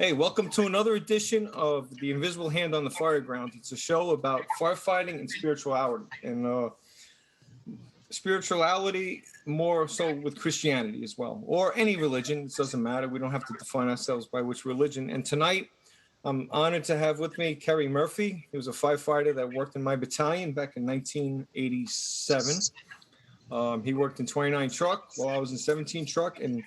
Hey, welcome to another edition of The Invisible Hand on the Fire Ground. It's a show about firefighting and spirituality. And spirituality more so with Christianity as well, or any religion. It doesn't matter. We don't have to define ourselves by which religion. And tonight, I'm honored to have with me Kerry Murphy. He was a firefighter that worked in my battalion back in 1987. He worked in 29 truck while I was in 17 truck. And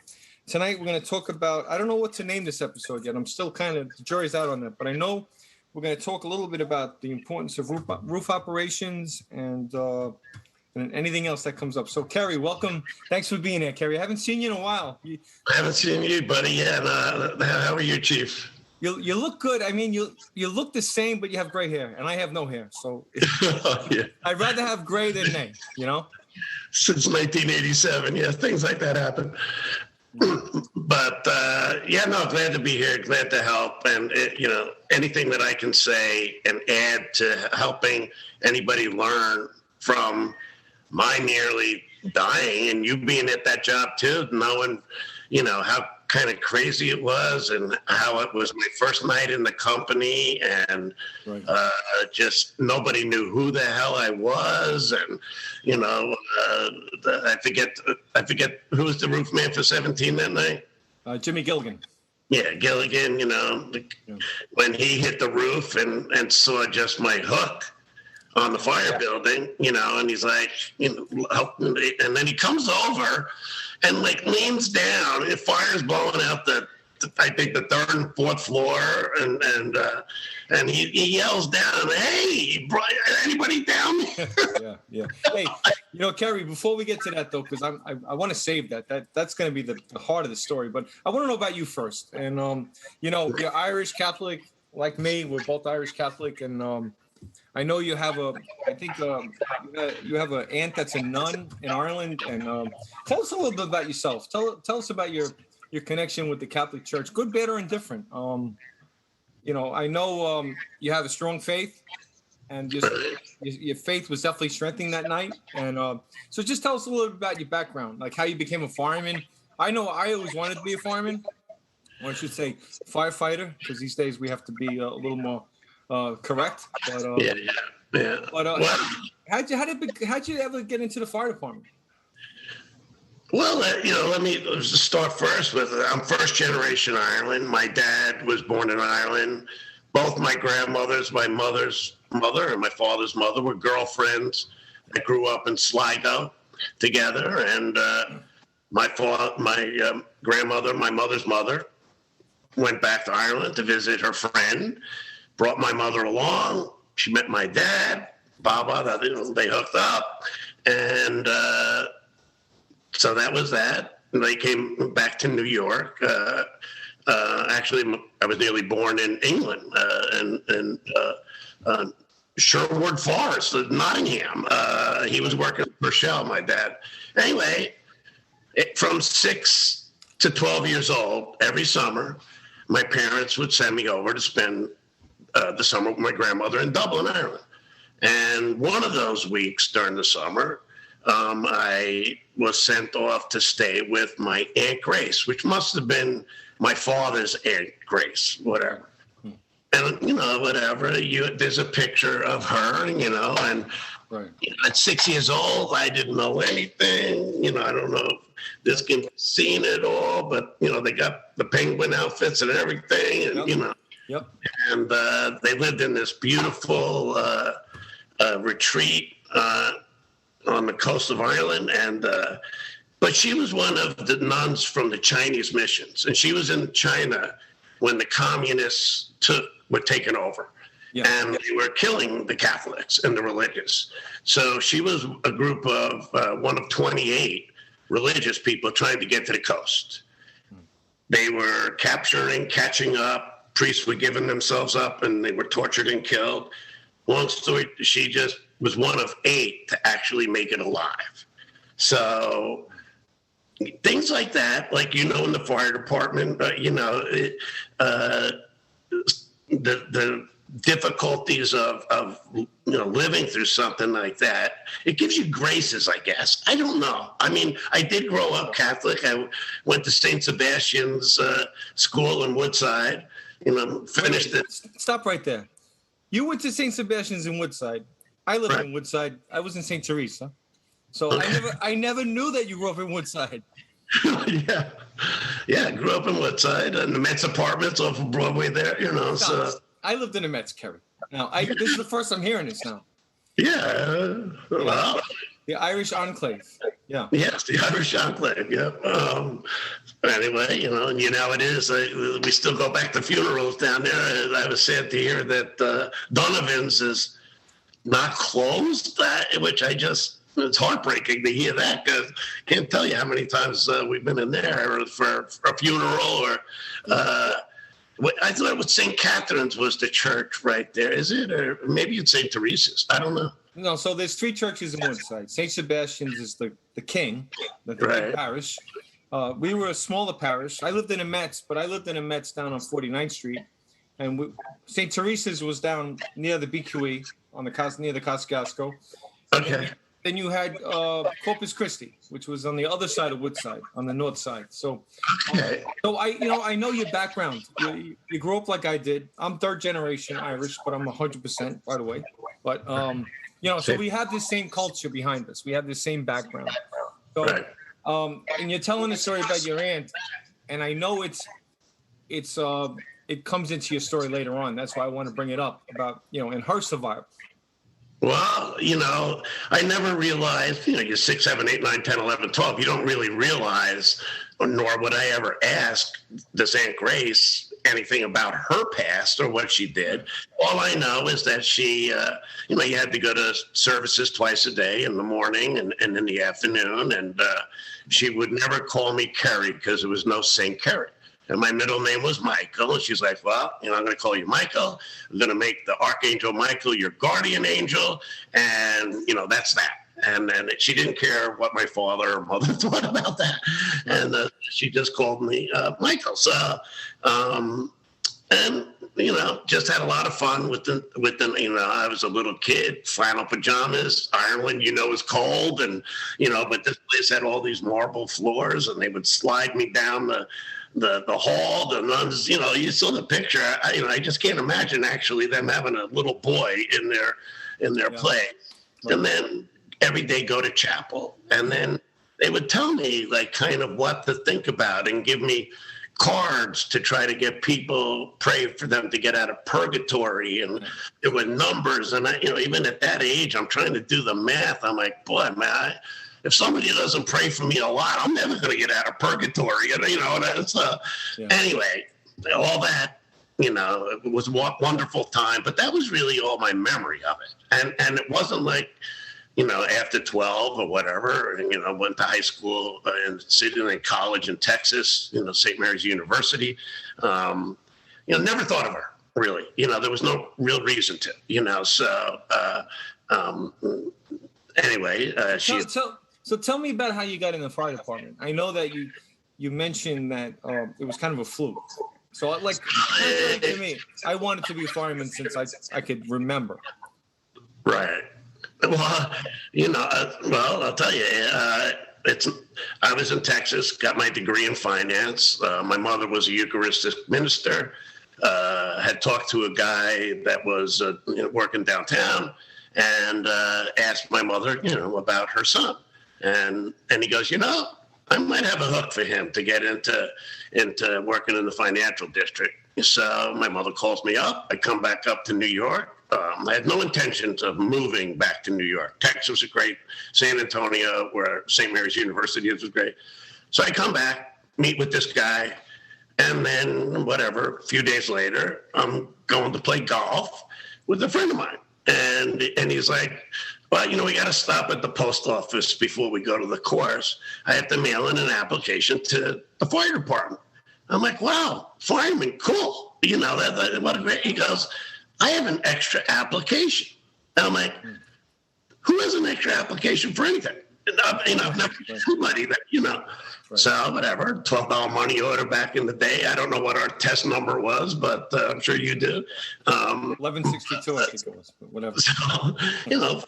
tonight we're going to talk about, I don't know what to name this episode yet. I'm still the jury's out on that, but I know we're going to talk a little bit about the importance of roof operations and anything else that comes up. So Kerry, welcome. Thanks for being here, Kerry. I haven't seen you in a while. I haven't seen you, buddy. Yeah. How are you, Chief? You look good. I mean, you look the same, but you have gray hair, and I have no hair. So yeah. I'd rather have gray than nay, Since 1987, yeah, things like that happen. But glad to be here, glad to help, and anything that I can say and add to helping anybody learn from my nearly dying and you being at that job too, knowing how kind of crazy it was and how it was my first night in the company and right. Just nobody knew who the hell I was, and I forget who was the roof man for 17 that night. Jimmy Gilligan. Yeah, Gilligan. When he hit the roof and saw just my hook on the fire building, and he's like, help me. And then he comes over and leans down. The fire's blowing out I think the third and fourth floor, and he yells down, "Hey, anybody down there?" Yeah. Hey, Kerry, before we get to that though, because I want to save that's going to be the heart of the story. But I want to know about you first. And you're Irish Catholic like me. We're both Irish Catholic, and I know you have you have an aunt that's a nun in Ireland. And tell us a little bit about yourself. Tell us about your connection with the Catholic Church, good, bad, or indifferent. I know you have a strong faith, and your faith was definitely strengthening that night. And so just tell us a little bit about your background, like how you became a fireman. I know I always wanted to be a fireman, or I should say firefighter, because these days we have to be a little more correct. But, yeah. But how'd you ever get into the fire department? Well, let me start first with, I'm first generation Ireland. My dad was born in Ireland. Both my grandmothers, my mother's mother and my father's mother, were girlfriends that grew up in Sligo together. And my grandmother, my mother's mother, went back to Ireland to visit her friend, brought my mother along. She met my dad, Baba, they hooked up. And so that was that. And they came back to New York. Actually, I was nearly born in England, in Sherwood Forest, Nottingham. He was working for Shell, my dad. Anyway, from 6 to 12 years old, every summer, my parents would send me over to spend the summer with my grandmother in Dublin, Ireland. And one of those weeks during the summer, I was sent off to stay with my Aunt Grace, which must have been my father's Aunt Grace, whatever. And, whatever, there's a picture of her, and right. At 6 years old, I didn't know anything. I don't know if this kid has seen it all, but, they got the penguin outfits and everything, and, Yep. And they lived in this beautiful retreat on the coast of Ireland, and but she was one of the nuns from the Chinese missions, and she was in China when the communists were taken over, and they were killing the Catholics and the religious. So she was a group of one of 28 religious people trying to get to the coast. They were catching up. Priests were giving themselves up, and they were tortured and killed. Long story, she just was one of 8 to actually make it alive. So things like that, in the fire department, the difficulties of living through something like that, it gives you graces, I guess. I don't know. I mean, I did grow up Catholic. I went to St. Sebastian's school in Woodside. Finished it. Stop right there. You went to St. Sebastian's in Woodside. I lived in Woodside. I was in St. Teresa. So I never knew that you grew up in Woodside. Yeah. I grew up in Woodside and the Mets Apartments off of Broadway there, so. I lived in the Mets, Kerry. Now, this is the first I'm hearing this now. Yeah. Well. The Irish Enclave. Yeah. Yes, the Irish Enclave. Yeah. Anyway, and how it is. We still go back to funerals down there. I was sad to hear that Donovan's is not closed, which it's heartbreaking to hear that, because I can't tell you how many times we've been in there for a funeral or. I thought it was St. Catherine's was the church right there. Is it? Or maybe it's St. Teresa's. I don't know. No, so there's 3 churches in Woodside. St. Sebastian's is the king, the parish. We were a smaller parish. I lived in the Mets, but I lived in the Mets down on 49th Street. And St. Teresa's was down near the BQE, near the Kosciuszko. Okay. Then you had Corpus Christi, which was on the other side of Woodside, on the north side. So, so I know your background. You grew up like I did. I'm 3rd generation Irish, but I'm 100% by the way. But so we have the same culture behind us. We have the same background. So, and you're telling a story about your aunt, and I know it comes into your story later on. That's why I want to bring it up about in her survival. Well, I never realized, you're 6, 7, 8, 9, 10, 11, 12. You don't really realize, nor would I ever ask this Aunt Grace anything about her past or what she did. All I know is that she, you had to go to services twice a day, in the morning and in the afternoon. And she would never call me Kerry because there was no St. Kerry. And my middle name was Michael. And she's like, well, I'm going to call you Michael. I'm going to make the Archangel Michael your guardian angel. And, that's that. And then she didn't care what my father or mother thought about that. And she just called me Michael. So, and, just had a lot of fun with the, I was a little kid, flannel pajamas. Ireland, is cold. And, but this place had all these marble floors and they would slide me down the hall, the nuns, you saw the picture. I just can't imagine actually them having a little boy in their place. And then every day go to chapel. And then they would tell me like kind of what to think about and give me cards to try to get people, pray for them to get out of purgatory. And there were numbers. And even at that age, I'm trying to do the math. I'm like, boy, man, if somebody doesn't pray for me a lot, I'm never going to get out of purgatory. And, anyway, all that, it was a wonderful time. But that was really all my memory of it. And it wasn't like, after 12 or whatever, and, went to high school and sitting in college in Texas, St. Mary's University. Never thought of her, really. There was no real reason to, so anyway. So tell me about how you got in the fire department. I know that you mentioned that it was kind of a fluke. So to me, I wanted to be a fireman since I could remember. Right. Well, I'll tell you, I was in Texas, got my degree in finance. My mother was a Eucharistic minister, had talked to a guy that was working downtown and asked my mother, about her son. And he goes, I might have a hook for him to get into working in the financial district. So my mother calls me up. I come back up to New York. I had no intentions of moving back to New York. Texas was great. San Antonio, where St. Mary's University is, was great. So I come back, meet with this guy, and then a few days later, I'm going to play golf with a friend of mine. And he's like, well, we got to stop at the post office before we go to the course. I have to mail in an application to the fire department. I'm like, wow, fireman, cool. What a great, he goes, I have an extra application. And I'm like, who has an extra application for anything? I've never somebody that, So whatever, $12 money order back in the day. I don't know what our test number was, but I'm sure you do. 1162, I think it was, but whatever. So,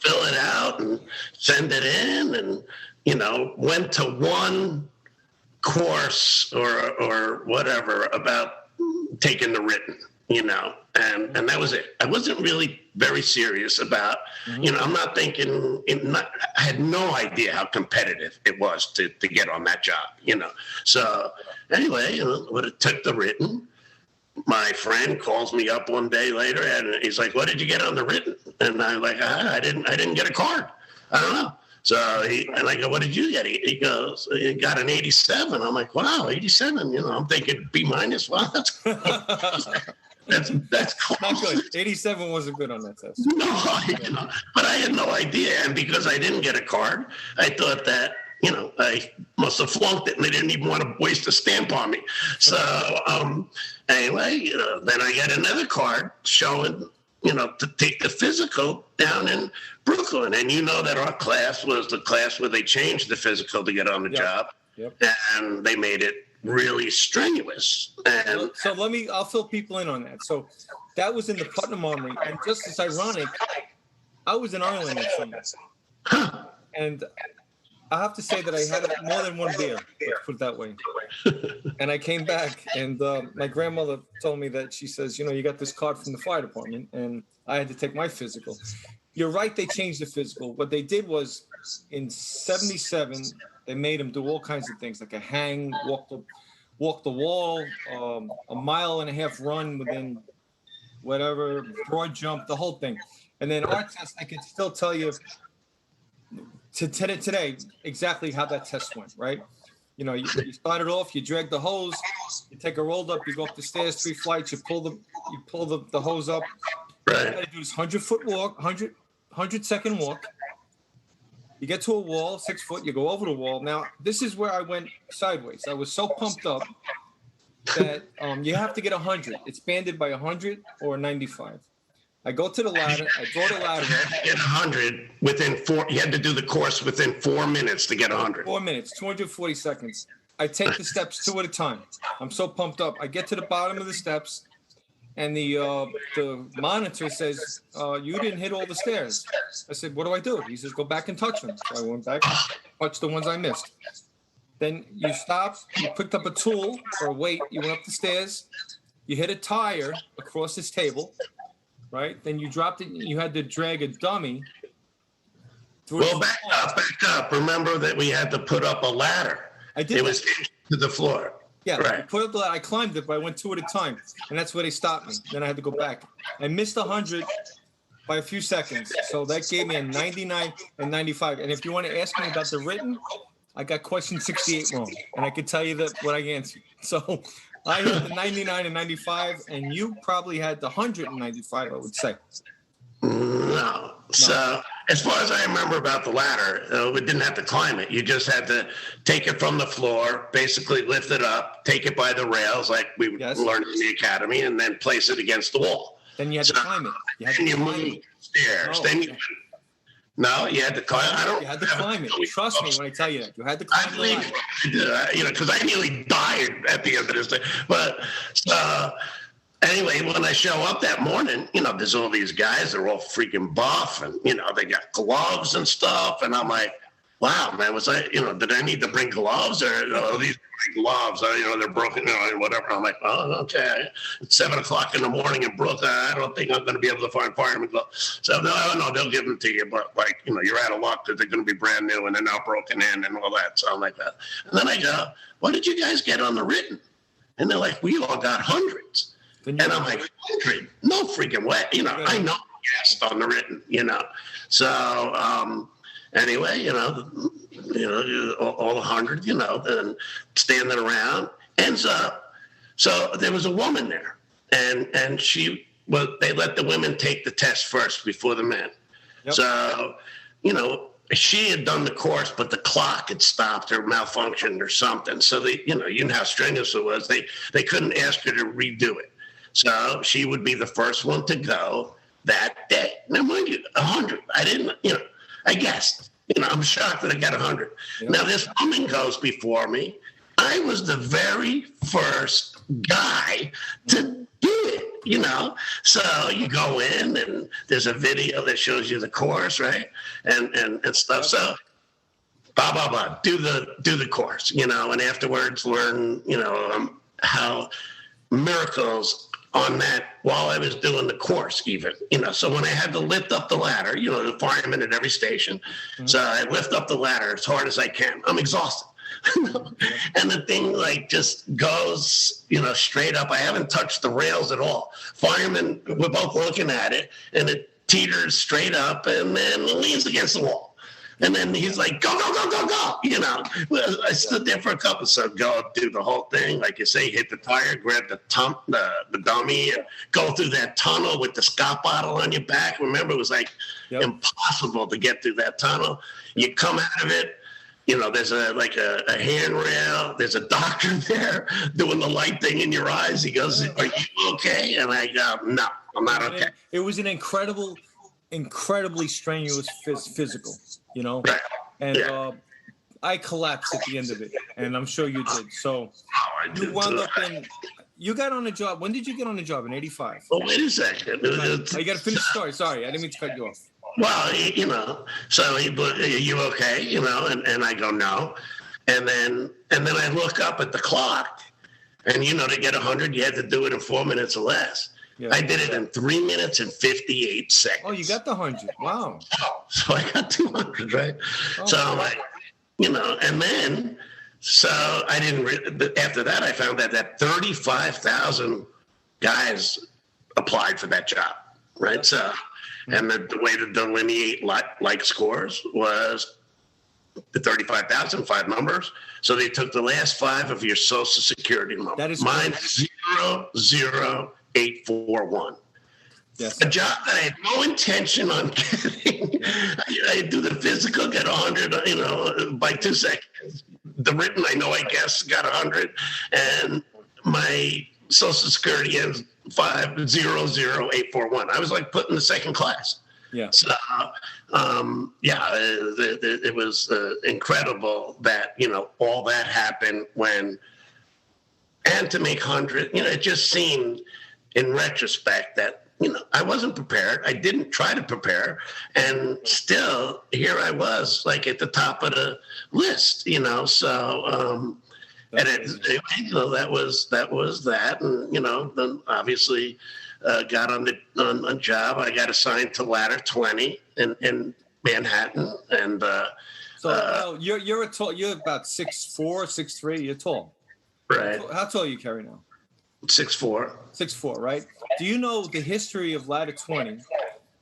fill it out and send it in, and went to one course or whatever about taking the written. And that was it. I wasn't really very serious about, I'm not thinking, I had no idea how competitive it was to get on that job, So anyway, when it took the written, my friend calls me up one day later and he's like, "What did you get on the written?" And I'm like, I didn't get a card. I don't know. So I go, "What did you get?" He goes, "You got an 87. I'm like, "Wow, 87. I'm thinking B minus. Wow, that's that's close. Not good. 87 wasn't good on that test. No, but I had no idea. And because I didn't get a card, I thought that, I must have flunked it and they didn't even want to waste a stamp on me. So anyway, then I got another card showing, to take the physical down in Brooklyn. And that our class was the class where they changed the physical to get on the job. Yep. And they made it really strenuous. And so I'll fill people in on that. So that was in the Putnam Armory, and just as ironic, I was in Ireland that summer, and I have to say that I had more than one beer, let's put it that way. And I came back, and my grandmother told me that, she says, you got this card from the fire department, and I had to take my physical. You're right, they changed the physical. What they did was, in 77, they made him do all kinds of things, like a hang, walk the wall, a 1.5 mile run within whatever, broad jump, the whole thing. And then our test, I can still tell you today exactly how that test went, right? You started off, you drag the hose, you take a rolled up, you go up the stairs 3 flights, you pull the hose up. Right. You got to do this 100-foot walk, 100-second walk. You get to a wall, 6 foot, you go over the wall. Now, this is where I went sideways. I was so pumped up that you have to get 100. It's banded by 100 or 95. I go to the ladder. I throw the ladder up. Get 100 within 4. You had to do the course within 4 minutes to get 100. 4 minutes, 240 seconds. I take the steps 2 at a time. I'm so pumped up. I get to the bottom of the steps, and the monitor says, "You didn't hit all the stairs." I said, "What do I do?" He says, "Go back and touch them." So I went back, touched the ones I missed. Then you stopped. You picked up a tool or a weight. You went up the stairs. You hit a tire across this table. Right? Then you dropped it. You had to drag a dummy. Well, back up. Remember that we had to put up a ladder. I did. It was to the floor. Yeah, right. I put up the ladder. I climbed it, but I went 2 at a time, and that's where they stopped me. Then I had to go back. I missed 100 by a few seconds, so that gave me a 99 and 95. And if you want to ask me about the written, I got question 68 wrong, and I could tell you what I answered. So I had the 99 and 95, and you probably had the 195, I would say. No. So as far as I remember about the ladder, we didn't have to climb it. You just had to take it from the floor, basically lift it up, take it by the rails like we learned in the academy, and then place it against the wall. Then you had to climb it. You moved stairs. No, you had to climb. You had to climb it. Trust me when I tell you that. You had to climb the ladder. Because I nearly died at the end of this thing. But anyway, when I show up that morning, there's all these guys. They're all freaking buff, and they got gloves and stuff. And I'm like, wow, man, was I? Did I need to bring gloves or these gloves? They're broken, whatever. I'm like, oh, okay. It's 7:00 in the morning in Brooklyn. I don't think I'm going to be able to find fireman gloves. So no, they'll give them to you, but you're out of luck because they're going to be brand new and they're not broken in and all that. So I'm like that. And then I go, what did you guys get on the written? And they're like, we all got hundreds. And I'm like, 100? No freaking way. I know yes on the written. So anyway, all 100, then standing around, ends up. So there was a woman there, and they let the women take the test first before the men. Yep. So, she had done the course, but the clock had stopped or malfunctioned or something. So they, you know how strenuous it was. They couldn't ask her to redo it. So she would be the first one to go that day. Now, mind you, 100. I didn't, I guessed. I'm shocked that I got 100. Yeah. Now, this woman goes before me. I was the very first guy to do it, So you go in and there's a video that shows you the course, right? And stuff. So blah, blah, blah, do the course, and afterwards learn, how miracles on that while I was doing the course even, so when I had to lift up the ladder, the fireman at every station. Mm-hmm. So I lift up the ladder as hard as I can. I'm exhausted. And the thing just goes, straight up. I haven't touched the rails at all. Firemen, we're both looking at it and it teeters straight up and then it leans against the wall. And then he's like, go, go, go, go, go, Well, I stood there for a couple, so go do the whole thing. Like you say, hit the tire, grab the dummy, and go through that tunnel with the Scott bottle on your back. Remember, it was impossible to get through that tunnel. You come out of it, there's a handrail. There's a doctor there doing the light thing in your eyes. He goes, are you okay? And I go, no, I'm not okay. It was an incredibly strenuous physical, Right. And I collapsed at the end of it, and I'm sure you did. So you wound up you got on the job. When did you get on the job? In 85? Oh, wait a second. You got to finish the story. Sorry, I didn't mean to cut you off. Well, so are you okay? And I go, no. And then I look up at the clock, and to get 100, you had to do it in 4 minutes or less. Yeah. I did it in 3 minutes and 58 seconds. Oh, you got the 100. Wow. So I got 200, right? Oh, so I'm like, and then, so I didn't, after that, I found that 35,000 guys applied for that job, right? So, and the way to delineate like scores was the 35,000, 5 numbers. So they took the last 5 of your social security number. That is mine, 00841. Yes. A job that I had no intention on getting. I do the physical, get 100, by 2 seconds. The written, I know, I guess, got 100. And my social security ends 500841. I was like put in the second class. Yeah. So, it was incredible that, all that happened and to make 100, it just seemed in retrospect that, I wasn't prepared. I didn't try to prepare. And still here I was at the top of the list, so, and that was that. And, then obviously, got on the job. I got assigned to ladder 20 in Manhattan, and you're about 6'4", 6'3". You're tall, right? How tall are you, Kerry, now? 6'4". 6'4", right? Do you know the history of ladder 20?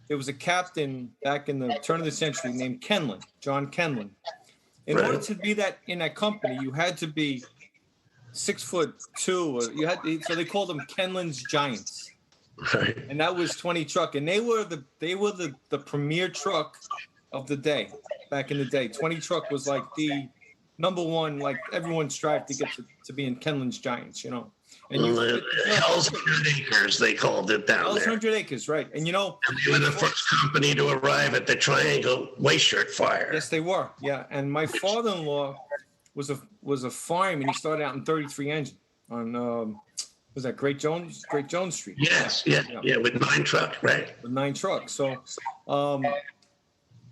There was a captain back in the turn of the century named Kenlin, John Kenlin. In order to be in that company, you had to be 6'2", or so they called them Kenlin's Giants. Right. And that was 20 truck, and they were the premier truck of the day back in the day. 20 truck was like the number one, everyone strived to get to be in Kenlin's Giants, And Hell's 100 Acres, they called it down Hell's there. 100 Acres, right? And they were the first company to arrive at the Triangle waist shirt fire. Yes, they were. Yeah, and my father-in-law was a fireman. He started out in 33 engine on was that Great Jones Street? Yes, yeah, with 9 trucks, right? With 9 trucks. So,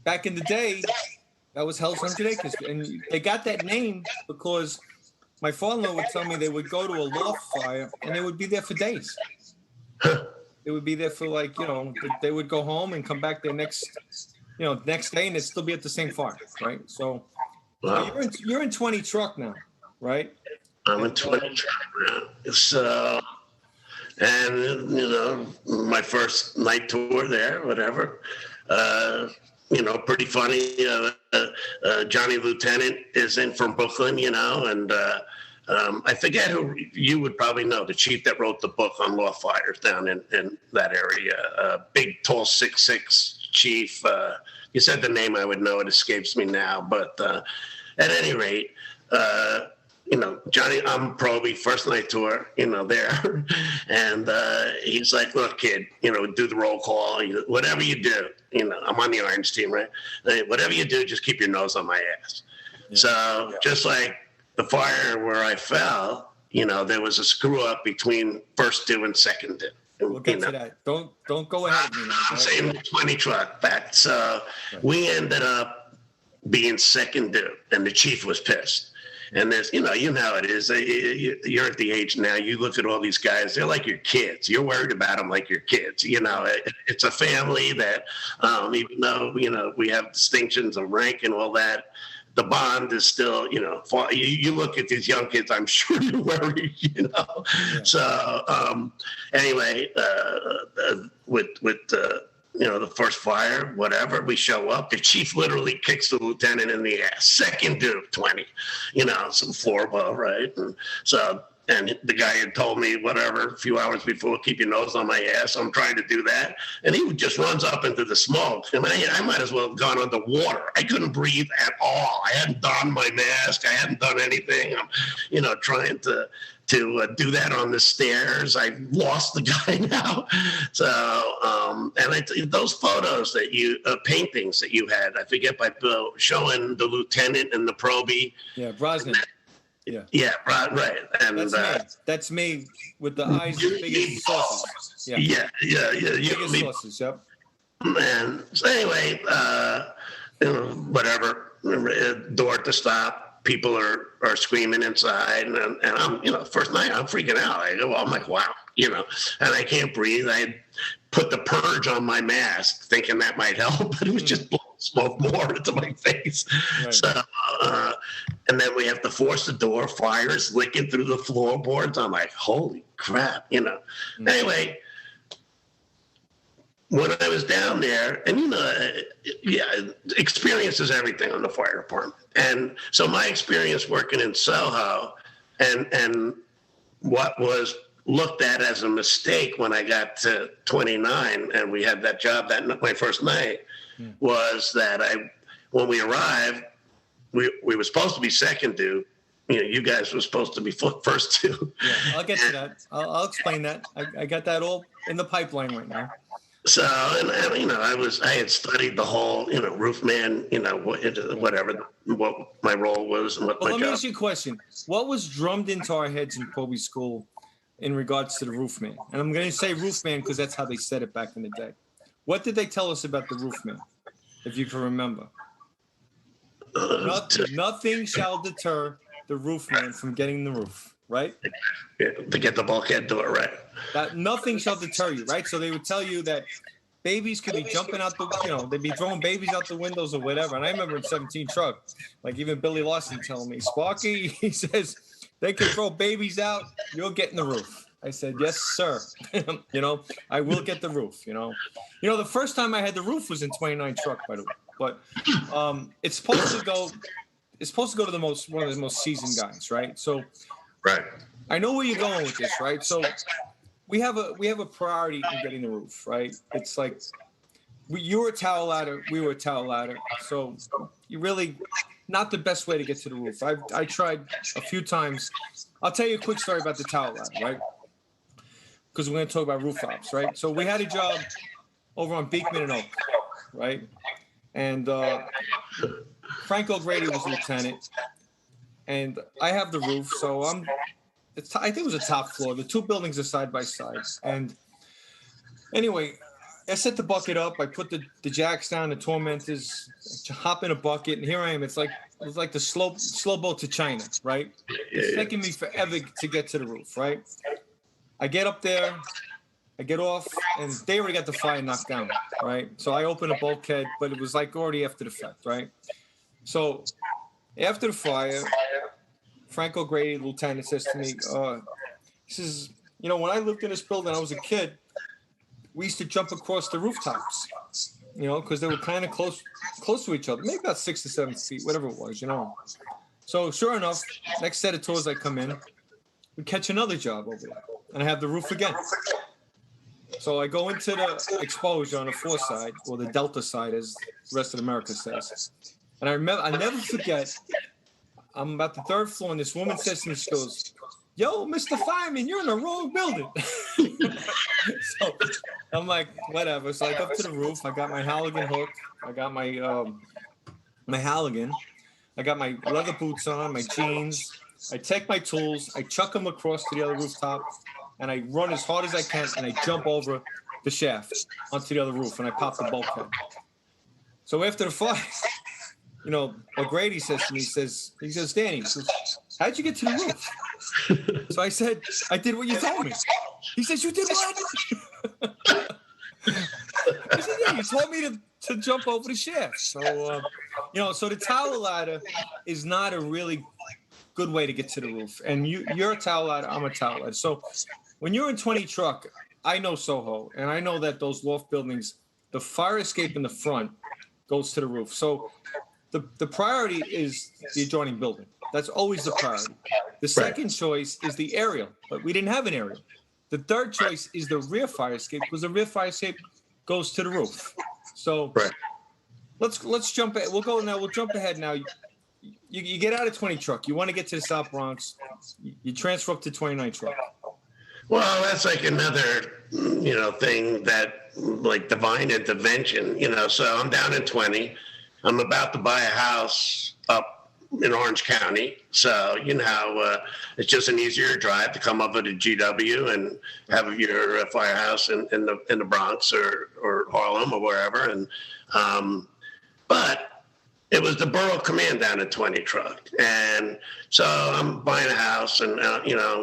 back in the day, that was Hell's 100 Acres, and they got that name because my father-in-law would tell me they would go to a loft fire and they would be there for days. They would be there for they would go home and come back the next day and they'd still be at the same fire, right? So, wow. You're in 20 truck now, right? I'm in 20 truck now. So, and my first night tour there, whatever. Pretty funny. Johnny Lieutenant is in from Brooklyn, and I forget who you would probably know, the chief that wrote the book on law fires down in that area. Big, tall, 6'6" chief. You said the name, I would know. It escapes me now. But at any rate, Johnny, I'm probie, first night tour, there. And he's like, look, kid, do the roll call, whatever you do, I'm on the Orange team, right? Whatever you do, just keep your nose on my ass. Yeah. So just like the fire where I fell, there was a screw up between first due and second due. We'll get to that. Don't go ahead of me now. Same 20 truck back. So we ended up being second due, and the chief was pissed. And there's, you know how it is. You're at the age now. You look at all these guys; they're like your kids. You're worried about them like your kids. It's a family that, even though we have distinctions of rank and all that, the bond is still, you look at these young kids, I'm sure you're worried, Yeah. So anyway, with the first fire, whatever, we show up. The chief literally kicks the lieutenant in the ass. Second due, 20, some floorball, right? And the guy had told me, whatever, a few hours before, keep your nose on my ass. I'm trying to do that. And he just runs up into the smoke. And I might as well have gone underwater. I couldn't breathe at all. I hadn't donned my mask. I hadn't done anything. I'm, trying to do that on the stairs. I lost the guy now. So, and those photos that paintings that you had, I forget by Bill, showing the lieutenant and the probie. Yeah, Brosnan. Yeah, right. And that's me with the eyes big as saucers. Yeah. Big as saucers, yep. And so anyway, whatever, door to stop. People are screaming inside, and I'm, first night I'm freaking out. I'm like, wow, and I can't breathe. I put the purge on my mask, thinking that might help, but it was just blowing smoke more into my face. Right. So, and then we have to force the door. Fire is licking through the floorboards. I'm like, holy crap, Anyway, when I was down there, and experience is everything on the fire department. And so my experience working in Soho, and what was looked at as a mistake when I got to 29 and we had that job my first night, was that when we arrived, we were supposed to be second due. You guys were supposed to be first due. Yeah, I'll get to that. I'll explain that. I got that all in the pipeline right now. So, and I had studied the whole, roof man, whatever, what my role was and what my job. Let me ask you a question. What was drummed into our heads in Kobe school in regards to the roof man? And I'm going to say roof man because that's how they said it back in the day. What did they tell us about the roof man, if you can remember? Nothing shall deter the roof man from getting the roof, right? Yeah, to get the bulkhead door, right. That nothing shall deter you, right? So they would tell you that babies could be jumping out they'd be throwing babies out the windows or whatever. And I remember in 17 truck, like even Billy Lawson telling me, Sparky, he says, they could throw babies out, you'll get in the roof. I said, yes, sir. I will get the roof, the first time I had the roof was in 29 truck, by the way. But it's supposed to go to one of the most seasoned guys, right? So right. I know where you're going with this, right? So we have a priority in getting the roof, right? It's like you were a towel ladder, we were a towel ladder. So you really not the best way to get to the roof. I tried a few times. I'll tell you a quick story about the towel ladder, right? Because we're going to talk about roof ops, right? So we had a job over on Beekman and Oak, right? And Frank O'Grady was lieutenant, and I have the roof, so I think it was a top floor. The two buildings are side by side, and anyway, I set the bucket up. I put the jacks down, the tormentors, hop in a bucket, and here I am. It's like the slow boat to China, right? It's taking me forever to get to the roof, right? I get up there, I get off, and they already got the fire knocked down, right? So I open a bulkhead, but it was like already after the fact, right? So after the fire, Frank O'Grady, lieutenant, says to me, he says, when I lived in this building, I was a kid, we used to jump across the rooftops, because they were kind of close to each other, maybe about 6 to 7 feet, whatever it was, So sure enough, next set of tours I come in, we catch another job over there, and I have the roof again. So I go into the exposure on the fourth side, or the Delta side, as the rest of America says. And I never forget, I'm about the third floor, and this woman says to me, she goes, "Yo, Mr. Fireman, you're in the wrong building." So I'm like, whatever. So I go up to the roof. I got my Halligan hook. I got my Halligan. I got my leather boots on, my jeans. I take my tools. I chuck them across to the other rooftop, and I run as hard as I can, and I jump over the shaft onto the other roof, and I pop the bulkhead. So after the fire, O'Grady says to me, he says, "Danny, he says, how'd you get to the roof?" So I said, "I did what you told me." He says, "You did what?" I said, "Yeah, you told me to jump over the shaft." So, so the tower ladder is not a really good way to get to the roof. And you're a tower ladder, I'm a tower ladder. So when you're in 20 truck, I know Soho, and I know that those loft buildings, the fire escape in the front goes to the roof. So the priority is the adjoining building. That's always the priority. The second choice is the aerial, but we didn't have an aerial. The third choice is the rear fire escape, because the rear fire escape goes to the roof. So let's jump ahead. We'll jump ahead now. You get out of 20 truck. You want to get to the South Bronx. You transfer up to 29 truck. Well, that's like another, thing that, like, divine intervention, so I'm down in 20. I'm about to buy a house up in Orange County. So, it's just an easier drive to come up with a GW and have your firehouse in the Bronx or Harlem or wherever. And, but it was the borough command down at 20 truck. And so I'm buying a house, and,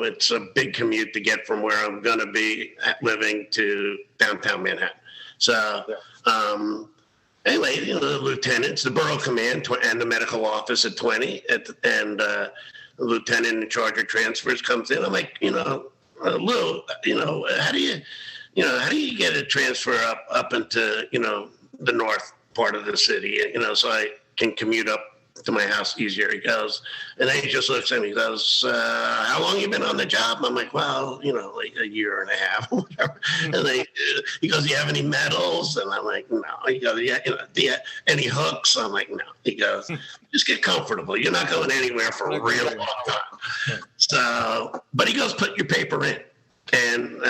it's a big commute to get from where I'm going to be living to downtown Manhattan. So, anyway, the lieutenants, the borough command and the medical office at 20, and the lieutenant in charge of transfers comes in. I'm like, Lou, how do you get a transfer up into, the north part of the city, so I can commute up to my house easier. He goes, and then he just looks at me. He goes, "How long you been on the job?" I'm like, "Well, like a year and a half, or whatever." And he goes, "Do you have any medals?" And I'm like, "No." He goes, "Yeah, do you have any hooks?" I'm like, "No." He goes, "Just get comfortable. You're not going anywhere for a real long time." So, but he goes, "Put your paper in," and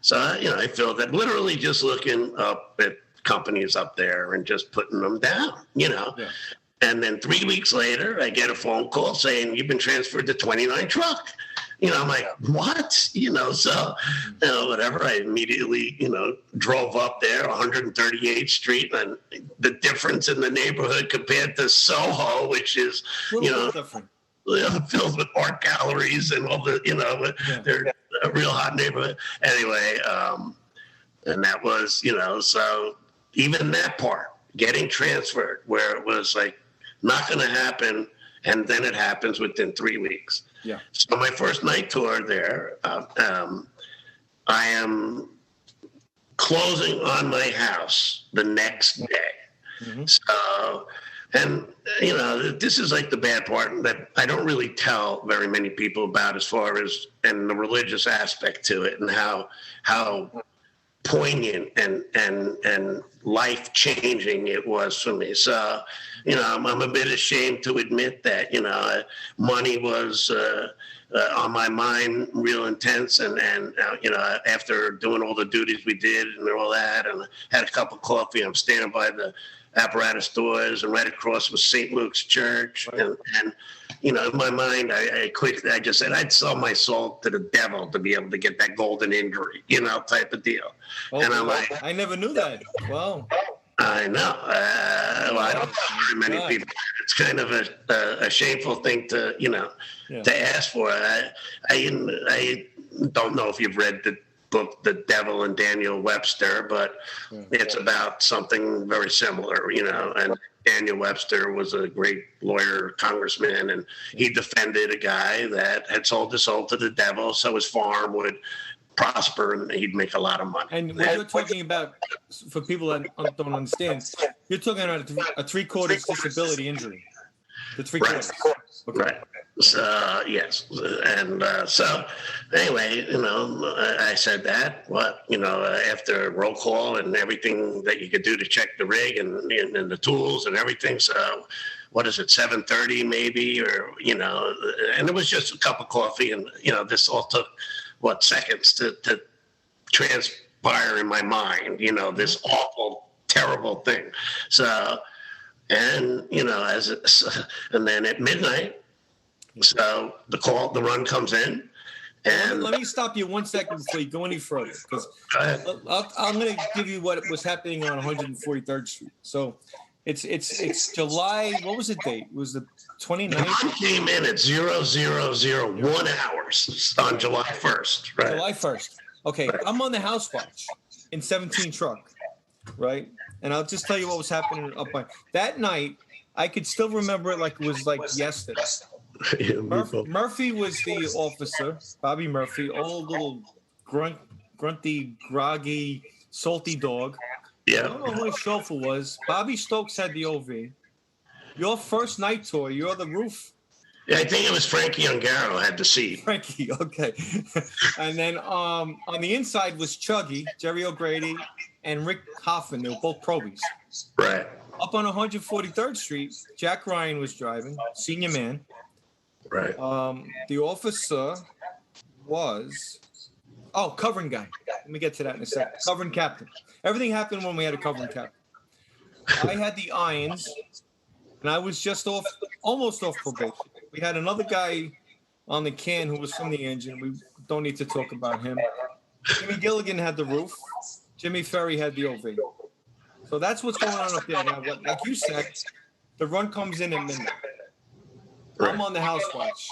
so I feel that literally just looking up at companies up there and just putting them down, Yeah. And then 3 weeks later, I get a phone call saying, "You've been transferred to 29 truck." I'm like, "What?" So, whatever. I immediately, drove up there, 138th Street, and the difference in the neighborhood compared to Soho, which is, different. Filled with art galleries and all the, they're a real hot neighborhood. Anyway, and that was, so even that part, getting transferred, where it was like not going to happen, and then it happens within 3 weeks. Yeah. So my first night tour there, I am closing on my house the next day. Mm-hmm. So, and this is like the bad part that I don't really tell very many people about, as far as and the religious aspect to it, and how poignant and life-changing it was for me. So, I'm a bit ashamed to admit that, money was on my mind real intense. And after doing all the duties we did and all that, and had a cup of coffee, I'm standing by the apparatus doors, and right across was St. Luke's Church. Right. And in my mind, I just said, I'd sell my soul to the devil to be able to get that golden injury, type of deal. Oh, and I'm like, I never knew that. Wow. I know. I don't know very many people. It's kind of a shameful thing to, to ask for. I don't know if you've read the book, The Devil and Daniel Webster, but it's about something very similar, and Daniel Webster was a great lawyer, congressman, and he defended a guy that had sold his soul to the devil so his farm would prosper and he'd make a lot of money. And what you're talking about, for people that don't understand, you're talking about a 3/4 disability injury. The 3/4. Okay. Right. So, yes. And so, anyway, I said that. After roll call and everything that you could do to check the rig and the tools and everything. So, what is it, 7:30 maybe, or, and it was just a cup of coffee. And, this all took, seconds to transpire in my mind, this awful, terrible thing. So, and, and then at midnight, so the run comes in. And let me stop you 1 second before you go any further, because I'm going to give you what was happening on 143rd Street. So it's July. What was the date? It was the 29th. The came in at 0001 hours on July 1st. Right. July 1st. Okay, right. I'm on the house watch in 17 truck, right? And I'll just tell you what was happening up by that night. I could still remember it like it was like yesterday. Murphy was the officer, Bobby Murphy, old little grunty, groggy, salty dog. Yeah. I don't know who his chauffeur was. Bobby Stokes had the OV. Your first night tour, you're the roof. Yeah, I think it was Frankie Ungaro had the seat. Frankie, okay. And then on the inside was Chuggy, Jerry O'Grady, and Rick Hoffman. They were both probies. Right. Up on 143rd Street, Jack Ryan was driving, senior man. Right. The officer was, covering guy. Let me get to that in a second. Covering captain. Everything happened when we had a covering captain. I had the irons, and I was just almost off probation. We had another guy on the can who was from the engine. We don't need to talk about him. Jimmy Gilligan had the roof. Jimmy Ferry had the OV. So that's what's going on up there. Now, like you said, the run comes in at midnight. I'm on the house watch.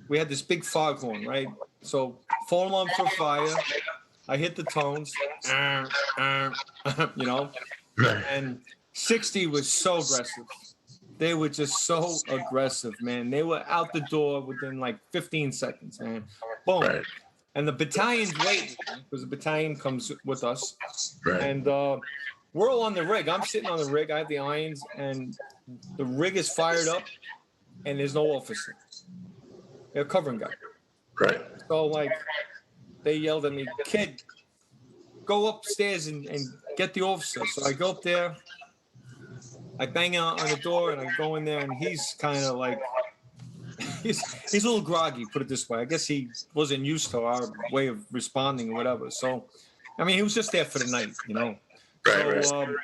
We had this big foghorn, right? So phone alarm for fire. I hit the tones, and 60 was so aggressive. They were just so aggressive, man. They were out the door within like 15 seconds, man. Boom. Right. And the battalion's waiting because the battalion comes with us. Right. And we're all on the rig. I'm sitting on the rig. I have the irons, and the rig is fired up. And there's no officer. They're a covering guy. Right. So, like, they yelled at me, kid, go upstairs and get the officer. So I go up there. I bang on the door, and I go in there, and he's kind of like, he's a little groggy, put it this way. I guess he wasn't used to our way of responding or whatever. So, I mean, he was just there for the night, Right, so,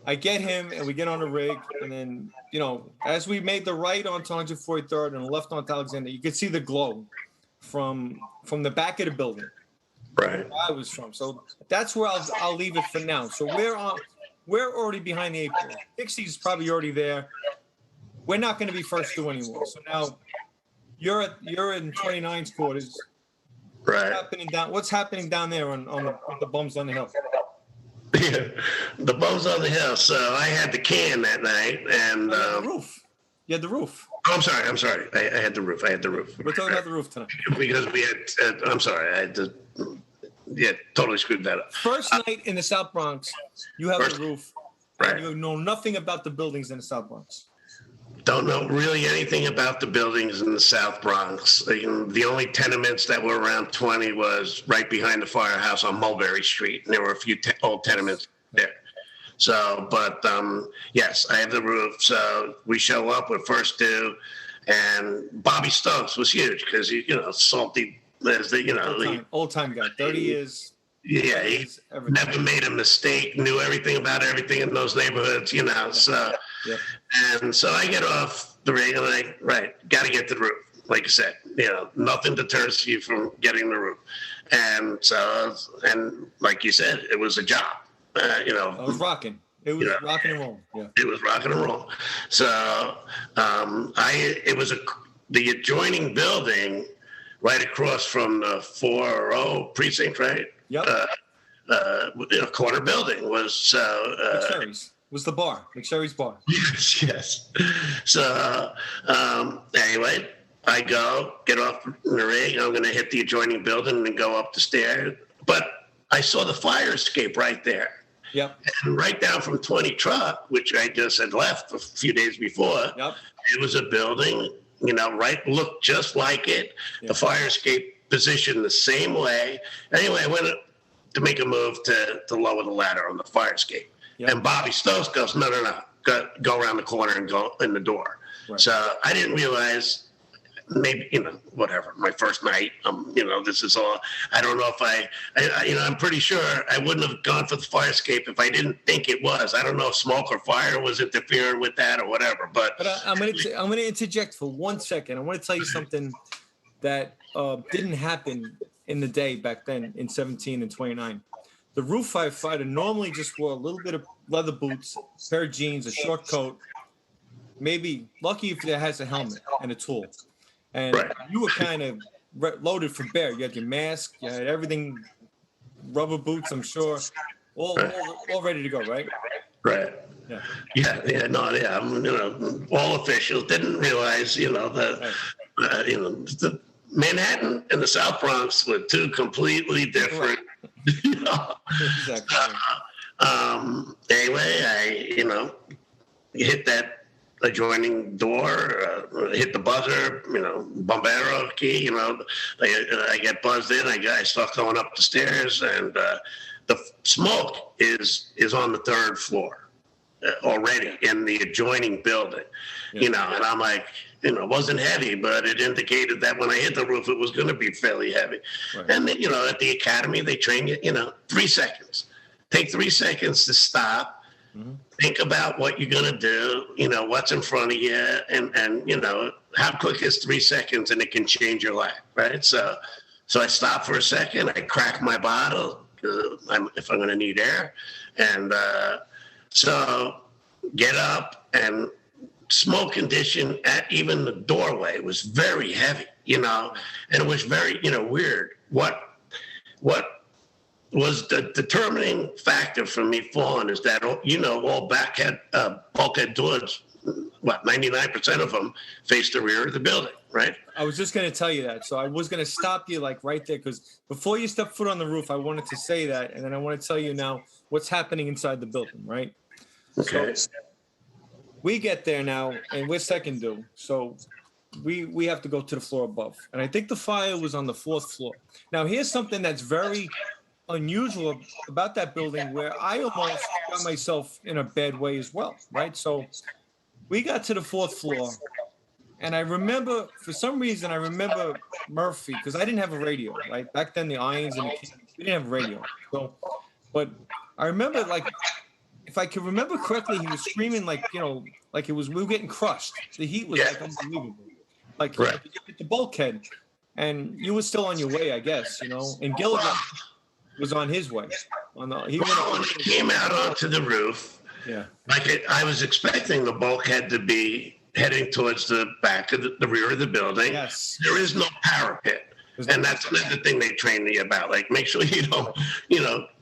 I get him, and we get on the rig, and then, as we made the right onto 143rd and left onto Alexander, you could see the glow from the back of the building. Right. Where I was from. So that's where I'll leave it for now. So we're already behind the 8 ball. 60 is probably already there. We're not going to be first due anymore. So now you're in 29's quarters. Right. What's happening down there on the bums on the hill? Yeah, the bums on the hill. So I had the can that night, and the roof. You had the roof. Oh, I'm sorry. I had the roof. We're talking about the roof tonight because we had. I'm sorry. I had to. Yeah, totally screwed that up. First night in the South Bronx, you have the roof. Right. And you know nothing about the buildings in the South Bronx. Don't know really anything about the buildings in the South Bronx. The only tenements that were around 20 was right behind the firehouse on Mulberry Street. And there were a few old tenements there. So, but yes, I have the roof. So we show up with first due, and Bobby Stokes was huge because he, salty as the, old time guy, 30 years. Yeah, he never made a mistake, knew everything about everything in those neighborhoods, so. Yeah. And so I get off the rig, and got to get to the roof. Like I said, nothing deters you from getting the roof. And so, and like you said, it was a job. I was rocking. It was rocking and rolling. Yeah. It was rocking and rolling. So, it was the adjoining building right across from the 4-0 precinct, right? Yep. Corner building was McSherry's was the bar, McSherry's bar. Yes. So anyway, I get off the rig. I'm going to hit the adjoining building and go up the stairs. But I saw the fire escape right there. Yep. And right down from 20 truck, which I just had left a few days before. Yep. It was a building, looked just like it. Yep. The fire escape positioned the same way. Anyway, I went to make a move to lower the ladder on the fire escape. Yep. And Bobby Stokes goes, no. go around the corner and go in the door. Right. So I didn't realize, maybe, whatever, my first night, this is all, I don't know if I'm pretty sure I wouldn't have gone for the fire escape if I didn't think it was. I don't know if smoke or fire was interfering with that or whatever, but I'm going to interject for 1 second. I want to tell you something that didn't happen in the day back then in 17 and 29. The roof firefighter normally just wore a little bit of leather boots, a pair of jeans, a short coat, maybe lucky if it has a helmet and a tool. And you were kind of loaded for bear. You had your mask, you had everything, rubber boots, I'm sure, all ready to go, right? Right. I'm, all officials. Didn't realize, the Manhattan and the South Bronx were two completely different. Exactly. Anyway, I hit that adjoining door, hit the buzzer, bombero key, I get buzzed in, I start going up the stairs, and the smoke is on the third floor already in the adjoining building, and I'm like, it wasn't heavy, but it indicated that when I hit the roof, it was going to be fairly heavy. Right. And then, at the academy, they train you, 3 seconds. Take 3 seconds to stop, think about what you're going to do, what's in front of you, and how quick is 3 seconds, and it can change your life, right? So I stop for a second, I crack my bottle, if I'm going to need air, and so get up, and smoke condition at even the doorway was very heavy, and it was very, weird. What was the determining factor for me falling is that, all bulkhead doors, 99% of them face the rear of the building, right? I was just going to tell you that. So I was going to stop you right there, because before you step foot on the roof, I wanted to say that. And then I want to tell you now what's happening inside the building, right? Okay. So we get there now, and we're second due. So we have to go to the floor above. And I think the fire was on the 4th floor. Now, here's something that's very unusual about that building, where I almost got myself in a bad way as well, right? So we got to the 4th floor, and I remember, for some reason, Murphy, because I didn't have a radio, right? Back then, the irons and we didn't have a radio. So, but I remember, if I can remember correctly, he was screaming we were getting crushed. The heat was unbelievable. You hit the bulkhead, and you were still on your way, I guess, and Gilligan was on his way. When he came out onto the roof, I was expecting the bulkhead to be heading towards the back of the rear of the building. Yes. There is no parapet. And that's another thing they train me about. Make sure you don't,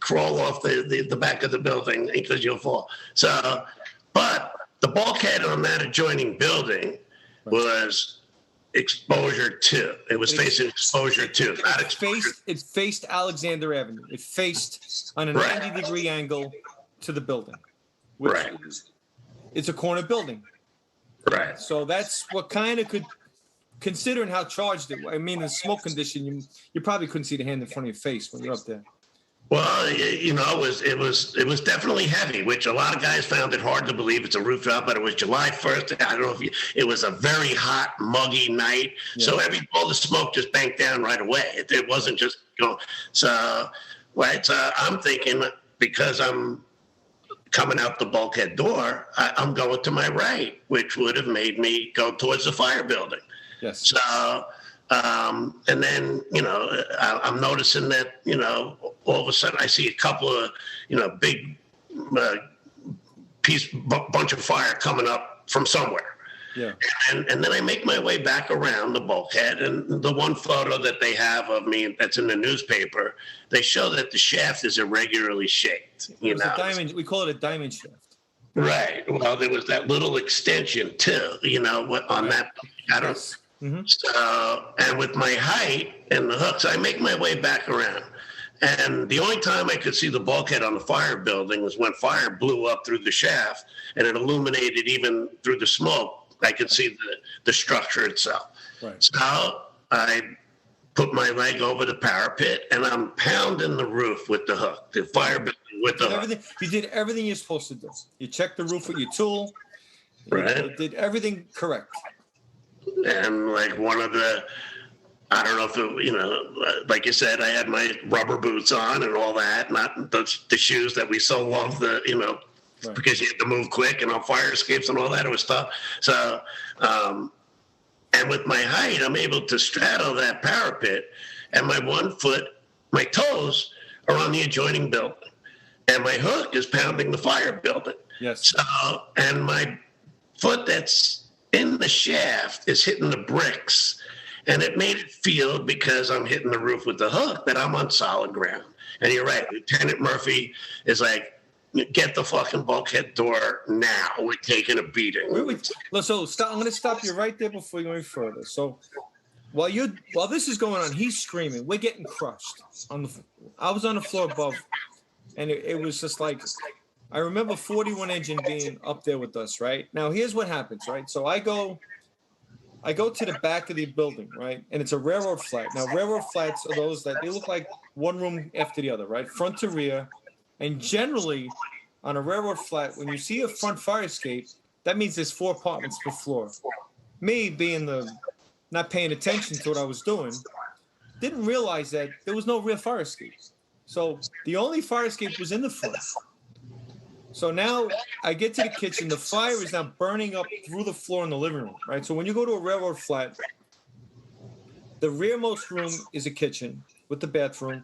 crawl off the back of the building, because you'll fall. So, but the bulkhead on that adjoining building was exposure 2. It was facing exposure 2, not exposure. It faced Alexander Avenue. It faced on a 90-degree angle to the building. Right. It's a corner building. Right. So that's what kind of could, considering how charged it was. I mean, the smoke condition, you probably couldn't see the hand in front of your face when you're up there. Well, it was definitely heavy, which a lot of guys found it hard to believe. It's a roof job, but it was July 1st. I don't know it was a very hot, muggy night. Yeah. So all the smoke just banked down right away. It wasn't just going. So I'm thinking, because I'm coming out the bulkhead door, I'm going to my right, which would have made me go towards the fire building. Yes. So, and then, I'm noticing that, all of a sudden I see a couple of, big bunch of fire coming up from somewhere. Yeah. And then I make my way back around the bulkhead, and the one photo that they have of me that's in the newspaper, they show that the shaft is irregularly shaped. It's a diamond. We call it a diamond shaft. Right. Well, there was that little extension too, on that. I don't. Yes. Mm-hmm. So, and with my height and the hooks, I make my way back around. And the only time I could see the bulkhead on the fire building was when fire blew up through the shaft, and it illuminated even through the smoke. I could see the structure itself. Right. So I put my leg over the parapet, and I'm pounding the roof with the hook. The fire building with the hook. Everything, you did everything you're supposed to do. You checked the roof with your tool. You did everything correct. And like one of the, I don't know if it, you know, like you said, I had my rubber boots on and all that, not the shoes that we so love, the, you know, right. Because you had to move quick and on fire escapes and all that, it was tough. So, and with my height, I'm able to straddle that parapet, and my 1 foot, my toes are on the adjoining building, and my hook is pounding the fire building. Yes. So, and my foot that's in the shaft is hitting the bricks, and it made it feel, because I'm hitting the roof with the hook, that I'm on solid ground. And you're right, Lieutenant Murphy is like, get the fucking bulkhead door now. We're taking a beating. So I'm going to stop you right there before you go any further. So while this is going on, he's screaming. We're getting crushed. I was on the floor above, and it was just like, I remember 41 engine being up there with us, right? Now, here's what happens, right? So I go to the back of the building, right? And it's a railroad flat. Now, railroad flats are those that they look like one room after the other, right? Front to rear. And generally, on a railroad flat, when you see a front fire escape, that means there's 4 apartments per floor. Me, being not paying attention to what I was doing, didn't realize that there was no rear fire escape. So the only fire escape was in the front. So now I get to the kitchen. The fire is now burning up through the floor in the living room, right? So when you go to a railroad flat, the rearmost room is a kitchen with the bathroom.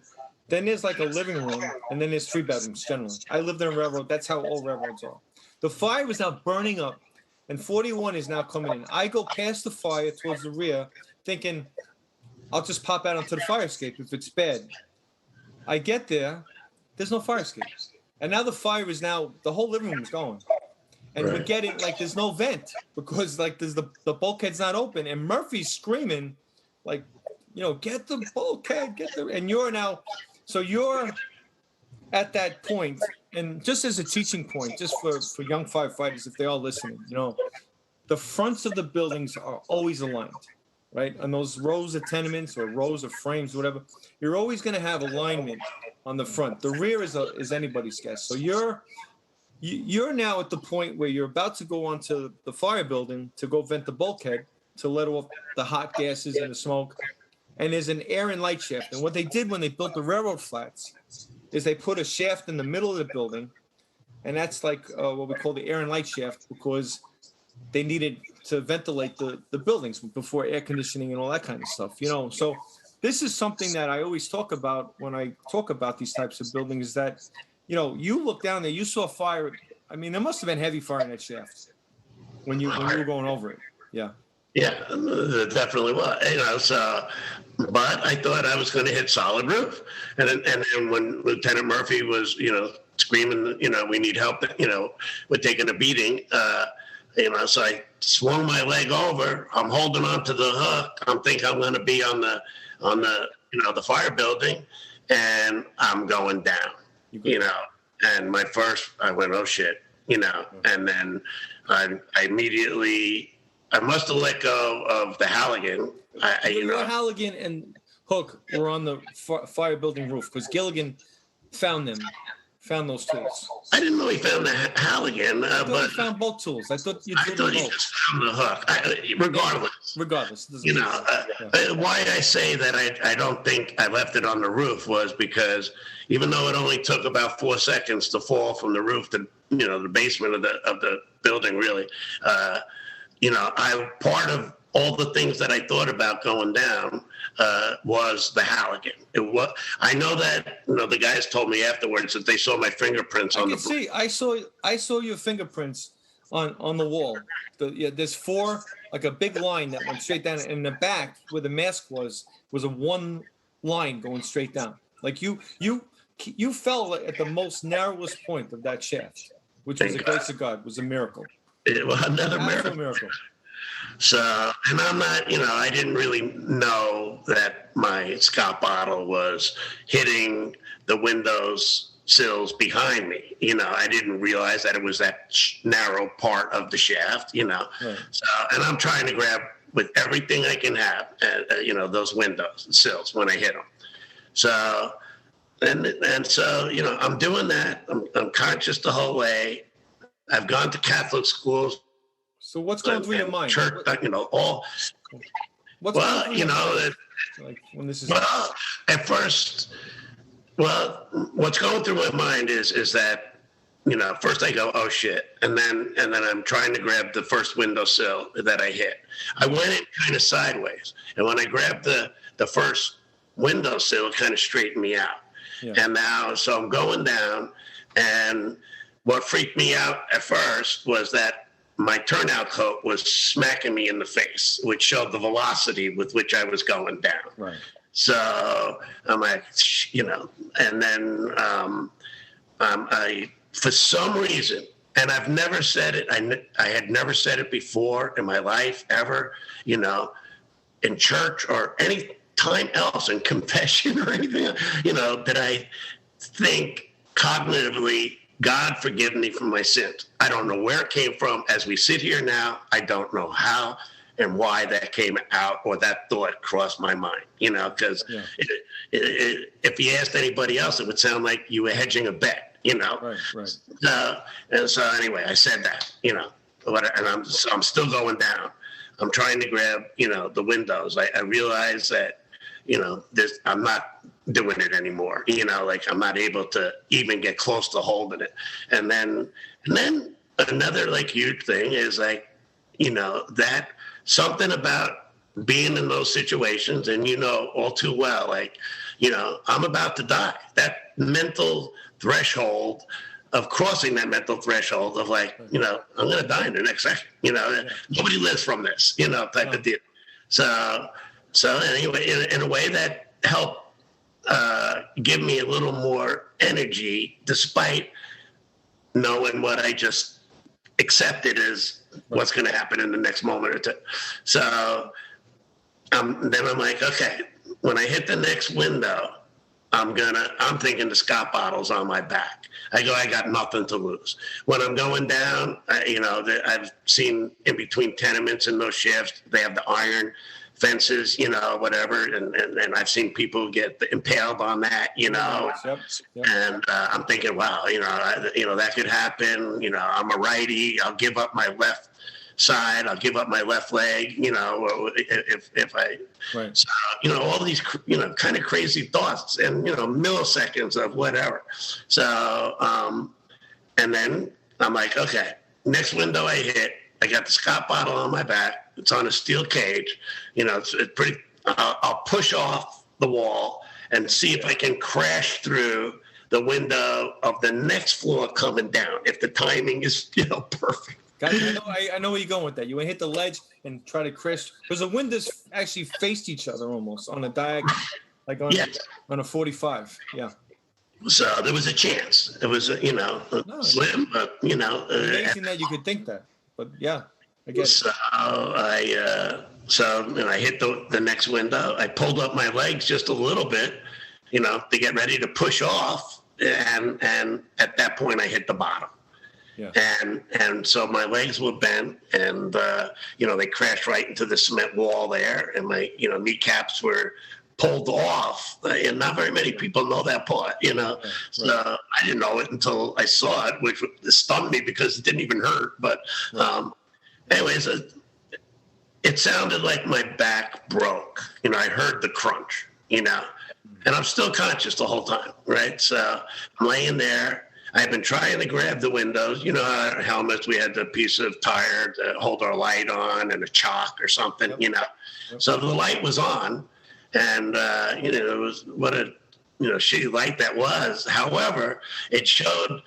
Then there's like a living room, and then there's 3 bedrooms generally. I lived in a railroad. That's how all railroads are. The fire is now burning up, and 41 is now coming in. I go past the fire towards the rear, thinking I'll just pop out onto the fire escape if it's bad. I get there. There's no fire escape. And now the fire is now, the whole living room is going. And we're getting, like, there's no vent because, like, there's the bulkhead's not open. And Murphy's screaming, like, you know, get the bulkhead, and you're now... So you're at that point, and just as a teaching point, just for young firefighters, if they are listening, you know, the fronts of the buildings are always aligned, right? On those rows of tenements or rows of frames, whatever, you're always going to have alignment on the front. The rear is anybody's guess. So you're now at the point where you're about to go onto the fire building to go vent the bulkhead to let off the hot gases and the smoke. And there's an air and light shaft. And what they did when they built the railroad flats is they put a shaft in the middle of the building. And that's like what we call the air and light shaft, because they needed to ventilate the buildings before air conditioning and all that kind of stuff, you know. So this is something that I always talk about when I talk about these types of buildings, is that, you know, you look down there, you saw fire. I mean, there must have been heavy fire in that shaft when you were going over it. Yeah. Yeah, there definitely was. You know, so, but I thought I was going to hit solid roof. And then when Lieutenant Murphy was, you know, screaming, you know, we need help, you know, we're taking a beating, you know, so I swung my leg over. I'm holding on to the hook. I'm thinking I'm going to be on the, you know, the fire building, and I'm going down, you know. And I went, oh shit, you know, and then I immediately... I must have let go of the Halligan. Halligan and Hook were on the fire building roof because Gilligan found those tools. I didn't know he found the Halligan, but he found both tools. I thought he just found the hook. Regardless, you know, why I say that I don't think I left it on the roof was because even though it only took about 4 seconds to fall from the roof to, you know, the basement of the building, really. You know, part of all the things that I thought about going down was the Halligan. I know that, you know, the guys told me afterwards that they saw my fingerprints on the. See, I saw your fingerprints on the wall. There's 4, like a big line that went straight down, and in the back where the mask was a one line going straight down. Like you fell at the most narrowest point of that shaft, which was the grace of God, was a miracle. It was another miracle. So, and I'm not, you know, I didn't really know that my Scott bottle was hitting the windows sills behind me. You know, I didn't realize that it was that narrow part of the shaft, you know. Right. So, and I'm trying to grab with everything I can have, you know, those windows and sills when I hit them. So And so, I'm doing that. I'm conscious the whole way. I've gone to Catholic schools. So what's going through your mind? Church, all. What's Well, going through your mind? Like when this is. Well, at first, what's going through my mind is that, first I go, oh shit, and then I'm trying to grab the first windowsill that I hit. I went in kind of sideways, and when I grabbed the first windowsill, it kind of straightened me out. Yeah. And now, so I'm going down, and what freaked me out at first was that my turnout coat was smacking me in the face, which showed the velocity with which I was going down. Right. So I'm like, and then I, for some reason, and I've never said it, I had never said it before in my life ever, in church or any time else in confession or anything, that I think cognitively, God forgive me for my sins. I don't know where it came from. As we sit here now, I don't know how and why that came out or that thought crossed my mind, because if you asked anybody else, it would sound like you were hedging a bet, Right. And so anyway, I said that, and I'm still going down. I'm trying to grab, the windows. I realize that, I'm not doing it anymore. I'm not able to even get close to holding it. And then another huge thing is that something about being in those situations, and all too well, I'm about to die. That mental threshold of crossing that mental threshold of I'm going to die in the next second. Nobody lives from this, type of deal. So anyway, in a way that helped give me a little more energy, despite knowing what I just accepted as what's going to happen in the next moment or two. So then I'm like, okay, when I hit the next window, I'm thinking the Scott bottle's on my back. I got nothing to lose. When I'm going down, I've seen in between tenements and those shafts, they have the iron fences, whatever, and I've seen people get impaled on that, Yep. And I'm thinking, wow, that could happen. I'm a righty. I'll give up my left side. I'll give up my left leg. If I, right. So all these kind of crazy thoughts and milliseconds of whatever. So and then I'm like, okay, next window I hit. I got the Scott bottle on my back. It's on a steel cage. It's pretty. I'll push off the wall and see if I can crash through the window of the next floor coming down. If the timing is, perfect. Guys, I know where you're going with that. You want to hit the ledge and try to crash because the windows actually faced each other almost on a diagonal, on a 45. Yeah. So there was a chance. It was, slim, but amazing that you could think that. But yeah, I guess. So I hit the next window. I pulled up my legs just a little bit, to get ready to push off, and at that point I hit the bottom. Yeah. And so my legs were bent, and they crashed right into the cement wall there, and my kneecaps were pulled off, and not very many people know that part, Right. So I didn't know it until I saw it, which stunned me because it didn't even hurt. But anyways, it sounded like my back broke. I heard the crunch, and I'm still conscious the whole time, right? So I'm laying there. I've been trying to grab the windows. Our helmets, we had the piece of tire to hold our light on and a chalk or something, Yep. So the light was on. And, it was what a, shitty light that was. However, it showed,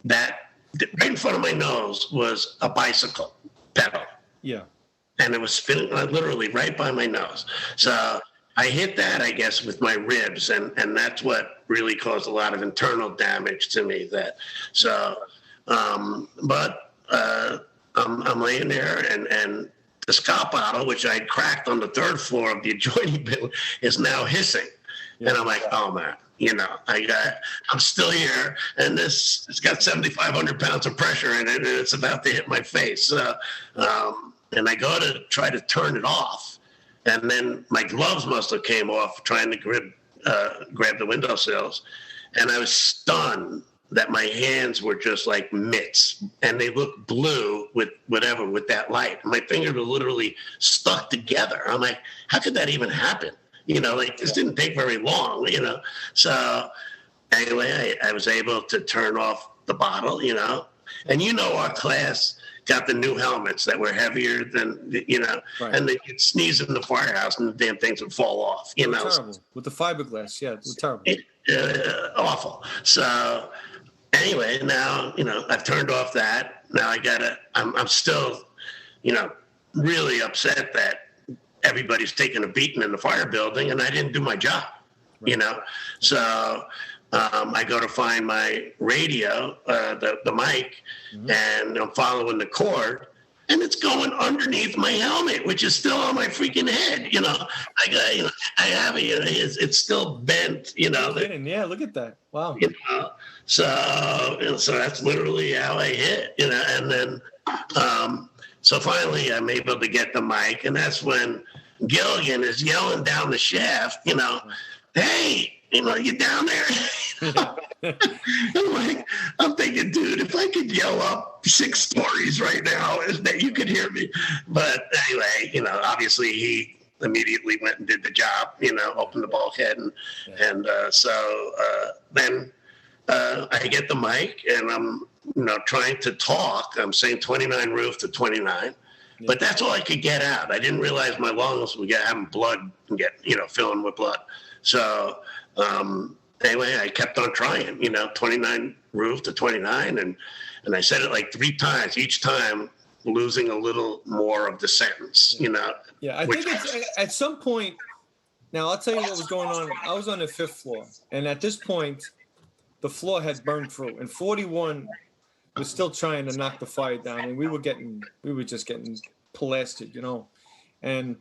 that right in front of my nose was a bicycle pedal. Yeah. And it was spinning literally right by my nose. So I hit that, I guess, with my ribs. And that's what really caused a lot of internal damage to me. I'm laying there and the Scott bottle, which I had cracked on the third floor of the adjoining building, is now hissing. Yeah. And I'm like, oh man, I'm still here, and it's got 7,500 pounds of pressure in it, and it's about to hit my face. And I go to try to turn it off, and then my gloves must have came off trying to grab the windowsills, and I was stunned that my hands were just like mitts, and they looked blue with that light. My fingers were literally stuck together. I'm like, how could that even happen? Like this didn't take very long, So anyway, I was able to turn off the bottle, and our class got the new helmets that were heavier than, Right. and they could sneeze in the firehouse and the damn things would fall off, Terrible. With the fiberglass, yeah, it was terrible. Awful. So anyway, now, I've turned off that. Now I'm still, really upset that everybody's taking a beating in the fire building and I didn't do my job, Right. So I go to find my radio, the mic, and I'm following the cord, and it's going underneath my helmet, which is still on my freaking head. I have it. It's still bent. Yeah, look at that. Wow. So that's literally how I hit. And then so finally I'm able to get the mic, and that's when Gilligan is yelling down the shaft. Hey. You down there? I'm thinking, dude, if I could yell up 6 stories right now, that you could hear me. But anyway, obviously he immediately went and did the job, opened the bulkhead. And so then I get the mic and I'm, trying to talk. I'm saying 29 roof to 29. But that's all I could get out. I didn't realize my lungs would get having blood and get, filling with blood. So anyway, I kept on trying, 29 roof to 29. And I said it like 3 times, each time losing a little more of the sentence, Yeah, I think it's at some point. Now, I'll tell you what was going on. I was on the 5th floor. And at this point, the floor had burned through. And 41 was still trying to knock the fire down. And we were just getting blasted, And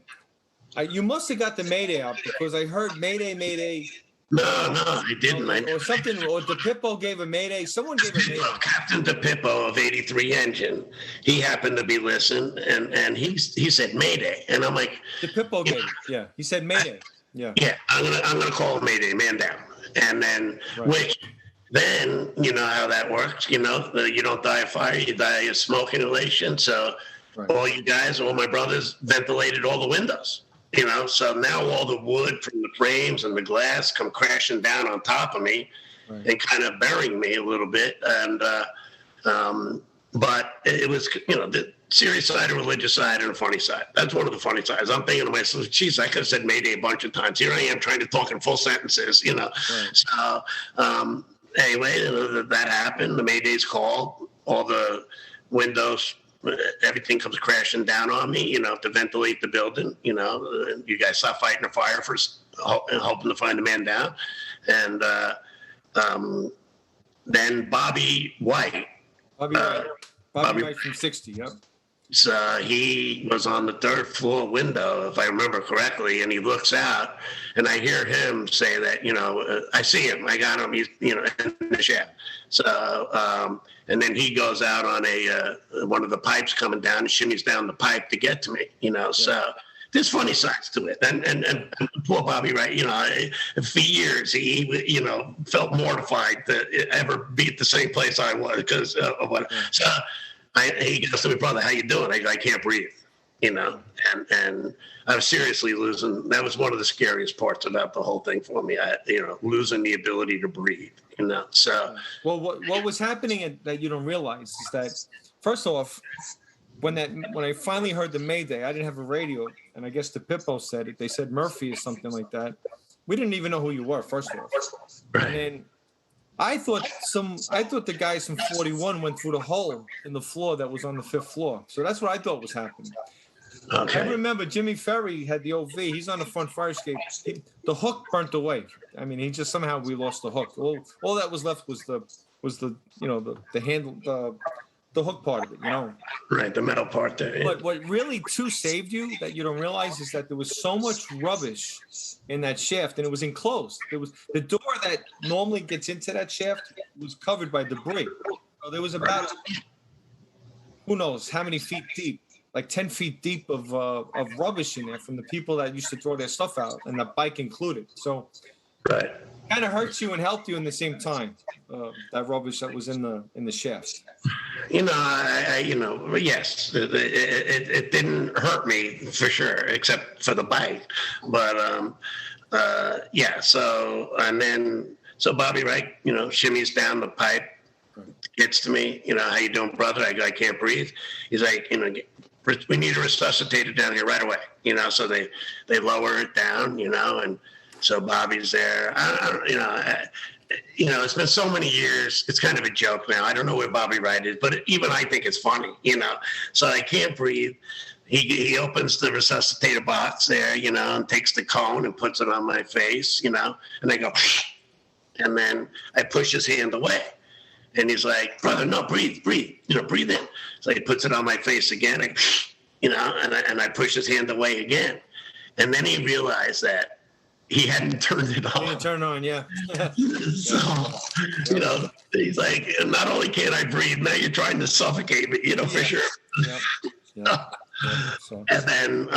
you must have got the Mayday out because I heard Mayday, Mayday. No, I didn't. Or something, or DePippo gave a Mayday. Someone gave a Mayday. Captain DePippo of 83 Engine, he happened to be listening, and he said Mayday, and I'm like, DePippo gave it. Yeah, he said Mayday. Yeah. Yeah, I'm gonna call Mayday, man down, and then which then how that works. You don't die of fire, you die of smoke inhalation. So all you guys, all my brothers, ventilated all the windows. So now all the wood from the frames and the glass come crashing down on top of me and kind of burying me a little bit. And, but it was, the serious side, a religious side, and a funny side. That's one of the funny sides. I'm thinking to myself, geez, I could have said Mayday a bunch of times. Here I am trying to talk in full sentences, So anyway, that happened. The Mayday's called. All the windows, everything comes crashing down on me, to ventilate the building. You guys stop fighting the fire first, hoping to find the man down. And then Bobby White. Bobby White from 60, yep. So he was on the 3rd floor window, if I remember correctly, and he looks out, and I hear him say that, I see him, I got him, he's, in the shaft. So, and then he goes out on one of the pipes coming down and shimmies down the pipe to get to me, So there's funny sides to it. And poor Bobby, right? For years he felt mortified to ever be at the same place I was because of what. So he goes to me, brother, how you doing? I go, I can't breathe, and I was seriously losing. That was one of the scariest parts about the whole thing for me. Losing the ability to breathe, So well, what was happening that you don't realize is that first off, when I finally heard the Mayday, I didn't have a radio, and I guess the Pippo said it. They said Murphy or something like that. We didn't even know who you were, first off. Right. And then I thought the guys from 41 went through the hole in the floor that was on the 5th floor. So that's what I thought was happening. Okay. I remember Jimmy Ferry had the OV. He's on the front fire escape. The hook burnt away. I mean, he just somehow we lost the hook. All that was left was the handle, the hook part of it, Right, the metal part there. Yeah. But what really too saved you that you don't realize is that there was so much rubbish in that shaft, and it was enclosed. There was the door that normally gets into that shaft was covered by debris. So there was about who knows how many feet deep, like 10 feet deep of rubbish in there from the people that used to throw their stuff out, and the bike included. So Right. Kind of hurts you and helped you in the same time. That rubbish that was in the shaft. Yes, it didn't hurt me for sure, except for the bite. But yeah. So Bobby Wright, shimmies down the pipe, gets to me. How you doing, brother? I go, I can't breathe. He's like, we need to resuscitate it down here right away. So they lower it down. And so Bobby's there. It's been so many years. It's kind of a joke now. I don't know where Bobby Wright is, but even I think it's funny, So I can't breathe. He opens the resuscitator box there, and takes the cone and puts it on my face, and I go, and then I push his hand away. And he's like, brother, no, breathe, breathe in. So he puts it on my face again, and I push his hand away again. And then he realized that he hadn't turned it on. He didn't turn on, yeah. So, he's like, not only can't I breathe, now you're trying to suffocate me, for sure. Yeah. And then,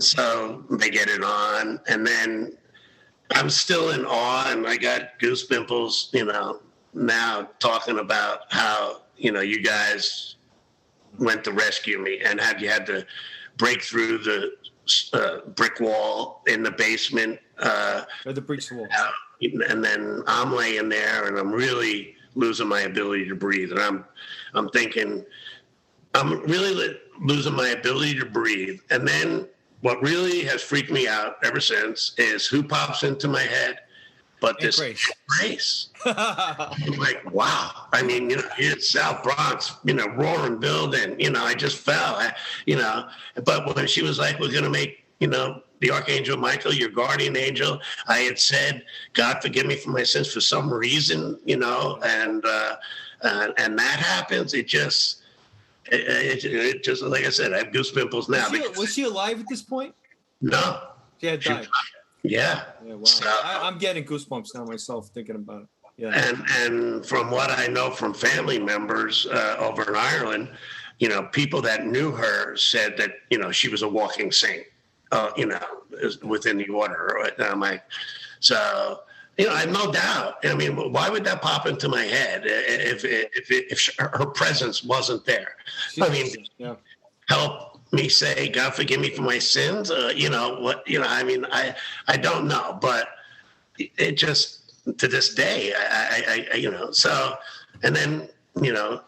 so they get it on, and then I'm still in awe, and I got goose pimples, now talking about how, you guys went to rescue me and have you had to break through the brick wall in the basement. Or the breach wall. And then I'm laying there and I'm really losing my ability to breathe. And I'm thinking, I'm really losing my ability to breathe. And then what really has freaked me out ever since is who pops into my head but this Grace. I'm like, wow. I mean, it's South Bronx, roaring building, I just fell, but when she was like, we're going to make, the Archangel Michael, your guardian angel, I had said, God, forgive me for my sins for some reason, and that happens. It just, like I said, I have goose pimples now. Was she alive at this point? No. She had died. Yeah. Wow. So, I'm getting goosebumps now myself thinking about it. Yeah. And from what I know from family members over in Ireland, people that knew her said that, she was a walking saint, within the order. And I'm like, so, I have no doubt. I mean, why would that pop into my head if her presence wasn't there? Help me say, God, forgive me for my sins. I don't know, but it just, to this day, so, and then,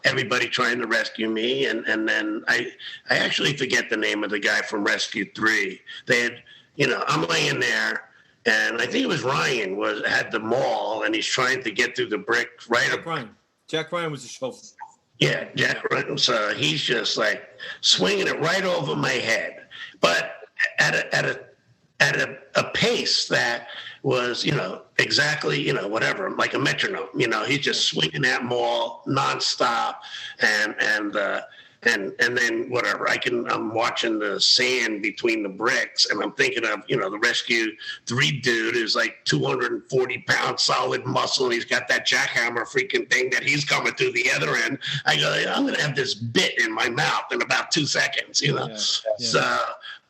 everybody trying to rescue me. And then I actually forget the name of the guy from Rescue 3. They had, I'm laying there and I think it was Ryan had the maul and he's trying to get through the brick Jack Ryan was the chauffeur. Yeah, Jack Ryan. So he's just like swinging it right over my head, but at a pace that was, exactly, whatever, like a metronome. He's just swinging that maul nonstop, and then whatever. I'm watching the sand between the bricks, and I'm thinking of, the Rescue 3 dude is like 240 pounds solid muscle, and he's got that jackhammer freaking thing that he's coming through the other end. I go, I'm going to have this bit in my mouth in about 2 seconds, Yeah. So,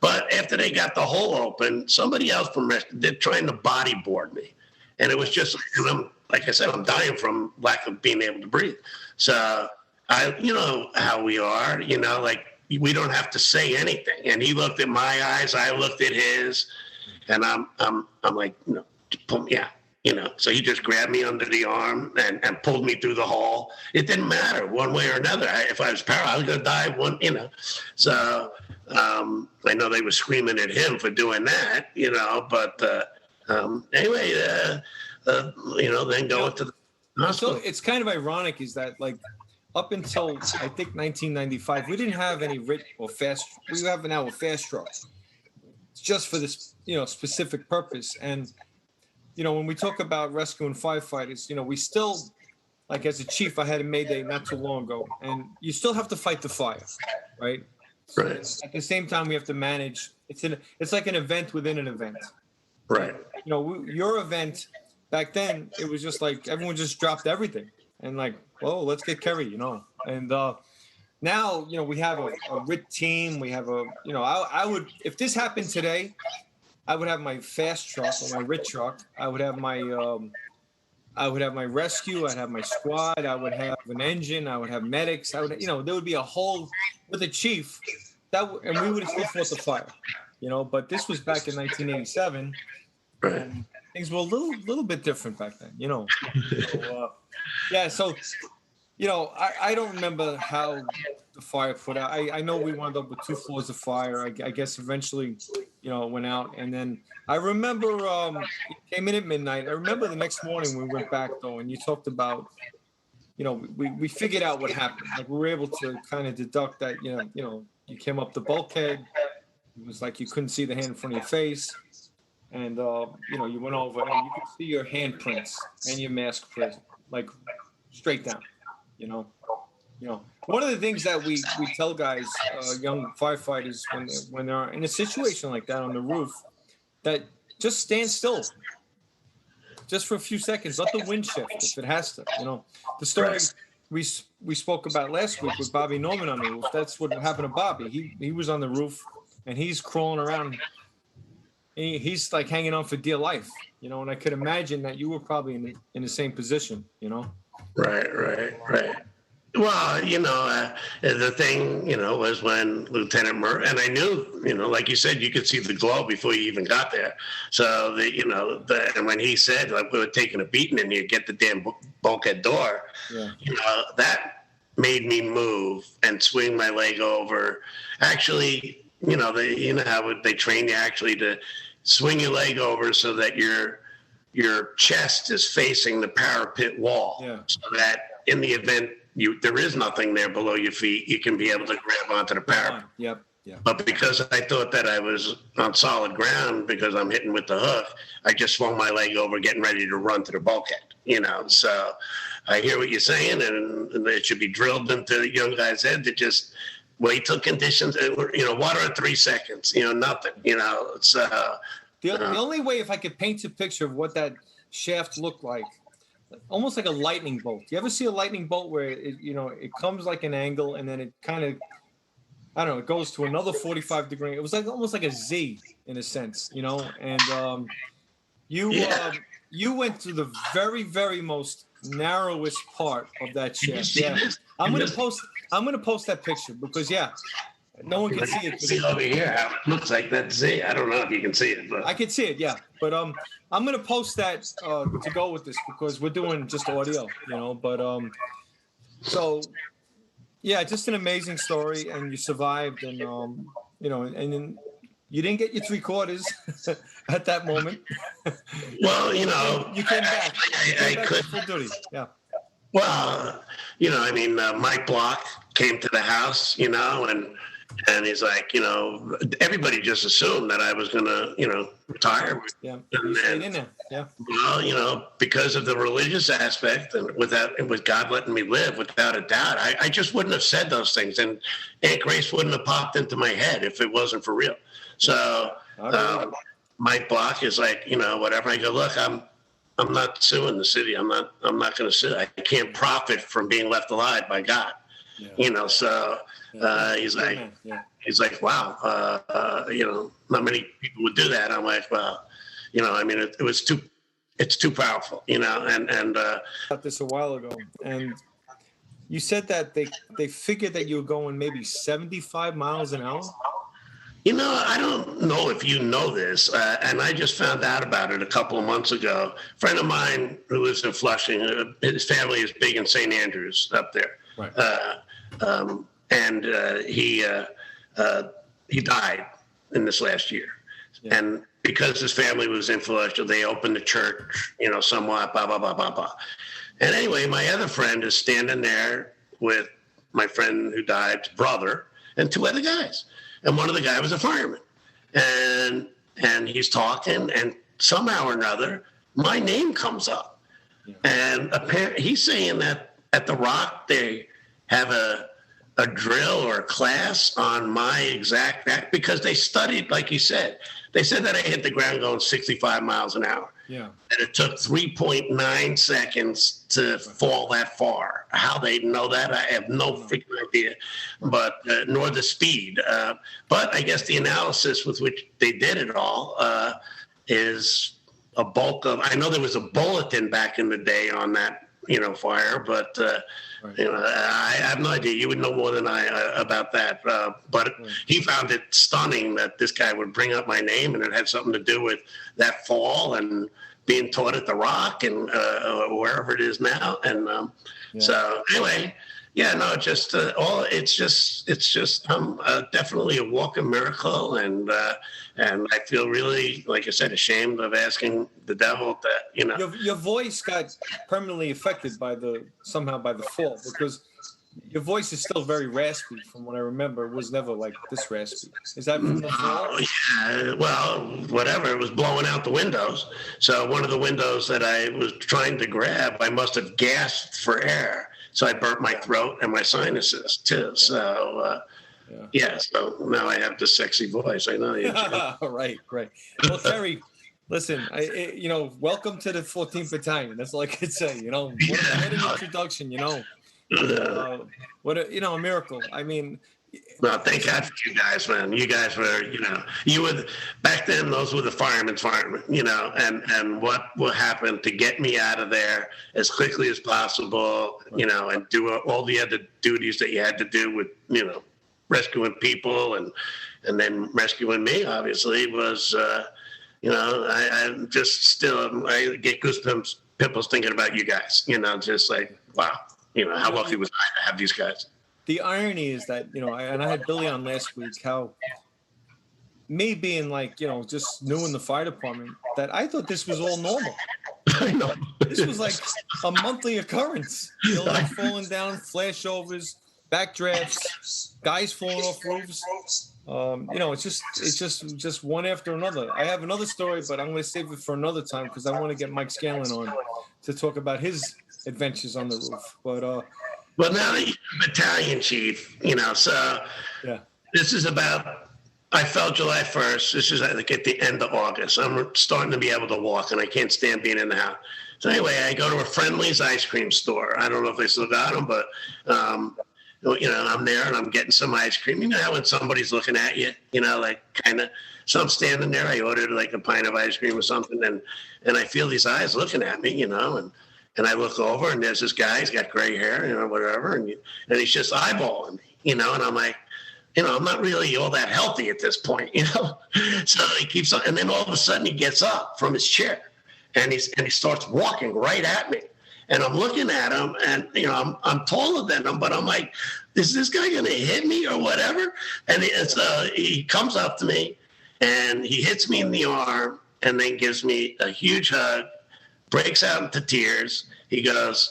but after they got the hole open, somebody else from Rescue, they're trying to bodyboard me. And it was just, like I said, I'm dying from lack of being able to breathe. So, you know how we are, like we don't have to say anything. And he looked at my eyes, I looked at his, and I'm like, so he just grabbed me under the arm and pulled me through the hole. It didn't matter one way or another. If I was paralyzed, I was going to die So I know they were screaming at him for doing that, but anyway, then going to the hospital. So it's kind of ironic is that like, up until I think 1995, we didn't have any we have now a fast truck. It's just for this, specific purpose. And, when we talk about rescuing firefighters, we still, like as a chief, I had a Mayday not too long ago, and you still have to fight the fire, right? Right. At the same time, we have to manage. It's like an event within an event. Right. Your event back then, it was just like everyone just dropped everything and like, well, let's get Kerry, And now, we have a RIT team. We have I would, if this happened today, I would have my fast truck or my rich truck. I would have my rescue. I'd have my squad. I would have an engine. I would have medics. There would be a whole with a chief and we would have still fought the fire, But this was back in 1987, and things were a little bit different back then, So, yeah. So, I don't remember how the fire put out. I know we wound up with 2 floors of fire. I guess eventually, it went out. And then I remember it came in at midnight. I remember the next morning we went back, though, and you talked about, we figured out what happened. Like, we were able to kind of deduct that, you came up the bulkhead. It was like you couldn't see the hand in front of your face. And, you went over and you could see your handprints and your mask print, like straight down, One of the things that we tell guys, young firefighters, when they're in a situation like that on the roof, that just stand still, just for a few seconds. Let the wind shift if it has to. The story we spoke about last week with Bobby Norman on the roof. That's what happened to Bobby. He was on the roof and he's crawling around. He's like hanging on for dear life, And I could imagine that you were probably in the same position, Right. Well, the thing, was when Lieutenant Murphy, and I knew, like you said, you could see the glow before you even got there. So, and when he said, like, we were taking a beating and you get the damn bulkhead door, that made me move and swing my leg over. Actually, how they train you actually to swing your leg over so that your chest is facing the parapet wall, so that in the event there is nothing there below your feet, you can be able to grab onto the parapet. Yep. But because I thought that I was on solid ground because I'm hitting with the hook, I just swung my leg over, getting ready to run to the bulkhead. So I hear what you're saying, and it should be drilled into the young guy's head to just wait till conditions. Water at 3 seconds. Nothing. So the only way, if I could paint a picture of what that shaft looked like, almost like a lightning bolt. You ever see a lightning bolt where it comes like an angle and then it kind of, I don't know, it goes to another 45 degree. It was like almost like a Z in a sense, and you went to the very, very most narrowest part of that shaft. Yeah. I'm gonna post that picture because no one can see it. See over here how it looks like that Z. I don't know if you can see it, but I can see it. Yeah, but I'm gonna post that to go with this because we're doing just audio, But so yeah, just an amazing story, and you survived, and and then you didn't get your 3/4 at that moment. Well, you came back. I could. Full duty. Yeah. Well, Mike Block came to the house, and he's like, everybody just assumed that I was going to, retire. Yeah. And, in there. Yeah. Well, because of the religious aspect and with God letting me live, without a doubt, I just wouldn't have said those things. And Aunt Grace wouldn't have popped into my head if it wasn't for real. So Mike Block is like, whatever. I go, look, I'm not suing the city. I'm not going to sue. I can't profit from being left alive by God. Yeah. So he's like, wow, not many people would do that. I'm like, well, it's too powerful, and about this a while ago, and you said that they figured that you were going maybe 75 miles an hour. I don't know if you know this, and I just found out about it a couple of months ago. A friend of mine who lives in Flushing, his family is big in St. Andrews up there. Right. And he died in this last year. Yeah. And because his family was influential, they opened the church, somewhat, blah, blah, blah, blah, blah. And anyway, my other friend is standing there with my friend who died's brother and 2 other guys. And one of the guys was a fireman. And he's talking, and somehow or another, my name comes up. Yeah. And he's saying that at the Rock, they have a drill or a class on my exact act because they studied, like he said. They said that I hit the ground going 65 miles an hour. Yeah. And it took 3.9 seconds to fall that far. How they know that, I have no freaking idea, but nor the speed. But I guess the analysis with which they did it all is a bulk of. I know there was a bulletin back in the day on that, fire, but I have no idea. You would know more than I about that. But he found it stunning that this guy would bring up my name, and it had something to do with that fall and being taught at the Rock and wherever it is now. And so anyway, just it's just definitely a walking miracle, and I feel really, like I said, ashamed of asking the devil that Your voice got permanently affected somehow by the fall, because your voice is still very raspy. From what I remember, it was never like this raspy. Is that from the fall? Oh, yeah. Well, whatever. It was blowing out the windows. So one of the windows that I was trying to grab, I must have gasped for air. So I burnt my throat and my sinuses too. So so now I have this sexy voice. I know you. Right. Well, Kerry, listen, welcome to the 14th Battalion. That's all I could say. What an introduction. What a miracle. I mean, well, thank God for you guys, man. You guys were, you were back then. Those were the firemen, and what will happen to get me out of there as quickly as possible, and do all the other duties that you had to do with, rescuing people and then rescuing me. Obviously, was, I just still I get goosebumps, pimples thinking about you guys. Just like wow, how lucky was I to have these guys. The irony is that, I had Billy on last week, how me being like, just new in the fire department, that I thought this was all normal. I know. This was like a monthly occurrence. Buildings falling down, flashovers, backdrafts, guys falling off roofs. It's just one after another. I have another story, but I'm going to save it for another time because I want to get Mike Scanlon on to talk about his adventures on the roof. But well, now that you're a battalion chief, so this is about, I fell July 1st. This is, I think, at the end of August. I'm starting to be able to walk, and I can't stand being in the house. So anyway, I go to a Friendly's ice cream store. I don't know if they still got them, but, I'm there, and I'm getting some ice cream. You know how when somebody's looking at you, so I'm standing there. I ordered like a pint of ice cream or something, and I feel these eyes looking at me, and I look over, and there's this guy. He's got gray hair, whatever, and he's just eyeballing me, and I'm like, I'm not really all that healthy at this point, So he keeps on, and then all of a sudden he gets up from his chair, and he starts walking right at me, and I'm looking at him, and I'm taller than him, but I'm like, is this guy gonna hit me or whatever? And so he comes up to me, and he hits me in the arm, and then gives me a huge hug. Breaks out into tears. He goes,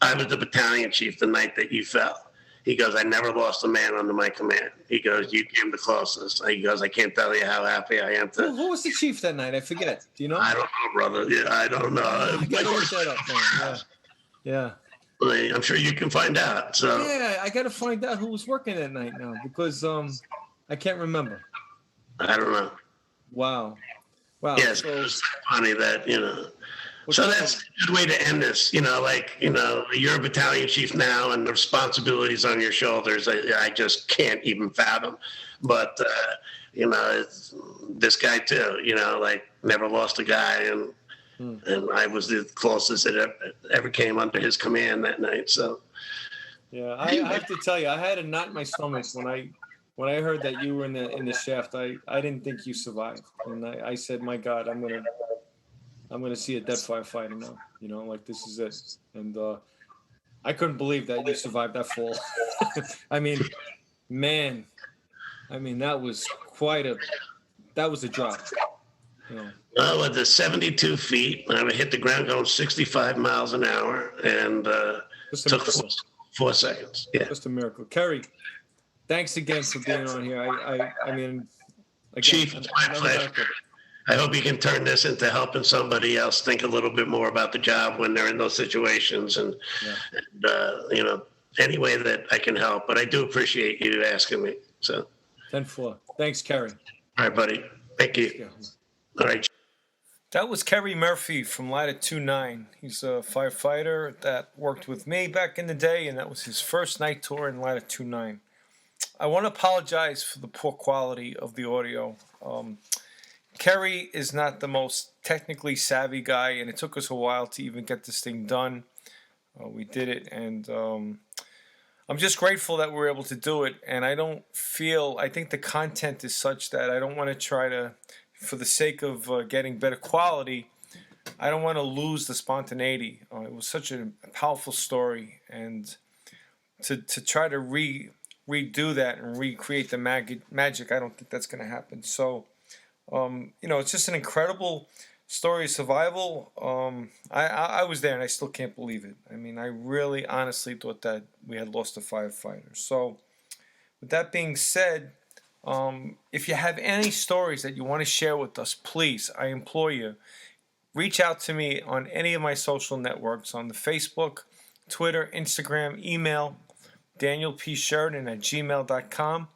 I was the battalion chief the night that you fell. He goes, I never lost a man under my command. He goes, you came the closest. He goes, I can't tell you how happy I am to. Who was the chief that night? I forget. Do you know? I don't know, brother. Yeah, I don't know. I gotta look that up, man. Yeah. I'm sure you can find out. So yeah, I gotta find out who was working that night now because I can't remember. I don't know. Wow. Yes, so, it's funny that So that's a good way to end this. You're a battalion chief now, and the responsibilities on your shoulders, I just can't even fathom. But, this guy too, never lost a guy, and I was the closest that ever came under his command that night. So, yeah, I have to tell you, I had a knot in my stomach when I heard that you were in the shaft. I didn't think you survived, and I said, my God, I'm gonna see a dead firefighter now. Like this is it. And I couldn't believe that you survived that fall. I mean, man, that was a drop. Well, with the 72 feet, I would hit the ground going 65 miles an hour, and took 4 seconds. Yeah, just a miracle. Kerry, thanks again for being on here. Again, Chief, it's my pleasure. I hope you can turn this into helping somebody else think a little bit more about the job when they're in those situations, and any way that I can help. But I do appreciate you asking me. So 10-4. Thanks, Kerry. All right, buddy. Thank you. All right. That was Kerry Murphy from Latitude 9. He's a firefighter that worked with me back in the day, and that was his first night tour in Latitude 9. I want to apologize for the poor quality of the audio. Kerry is not the most technically savvy guy, and it took us a while to even get this thing done. We did it, and I'm just grateful that we were able to do it. And I think the content is such that I don't want to try to, for the sake of getting better quality, I don't want to lose the spontaneity. It was such a powerful story, and to try to redo that and recreate the magic, I don't think that's going to happen. So, it's just an incredible story of survival. I was there, and I still can't believe it. I mean, I really honestly thought that we had lost a firefighter. So, with that being said, if you have any stories that you want to share with us, please, I implore you, reach out to me on any of my social networks, on the Facebook, Twitter, Instagram, email, danielpsheridan@gmail.com.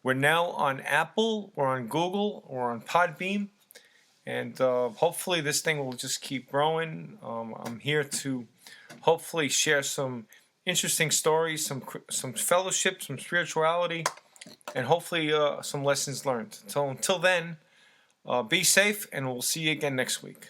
We're now on Apple, we're on Google, we're on Podbean, and hopefully this thing will just keep growing. I'm here to hopefully share some interesting stories, some fellowship, some spirituality, and hopefully some lessons learned. Until then, be safe, and we'll see you again next week.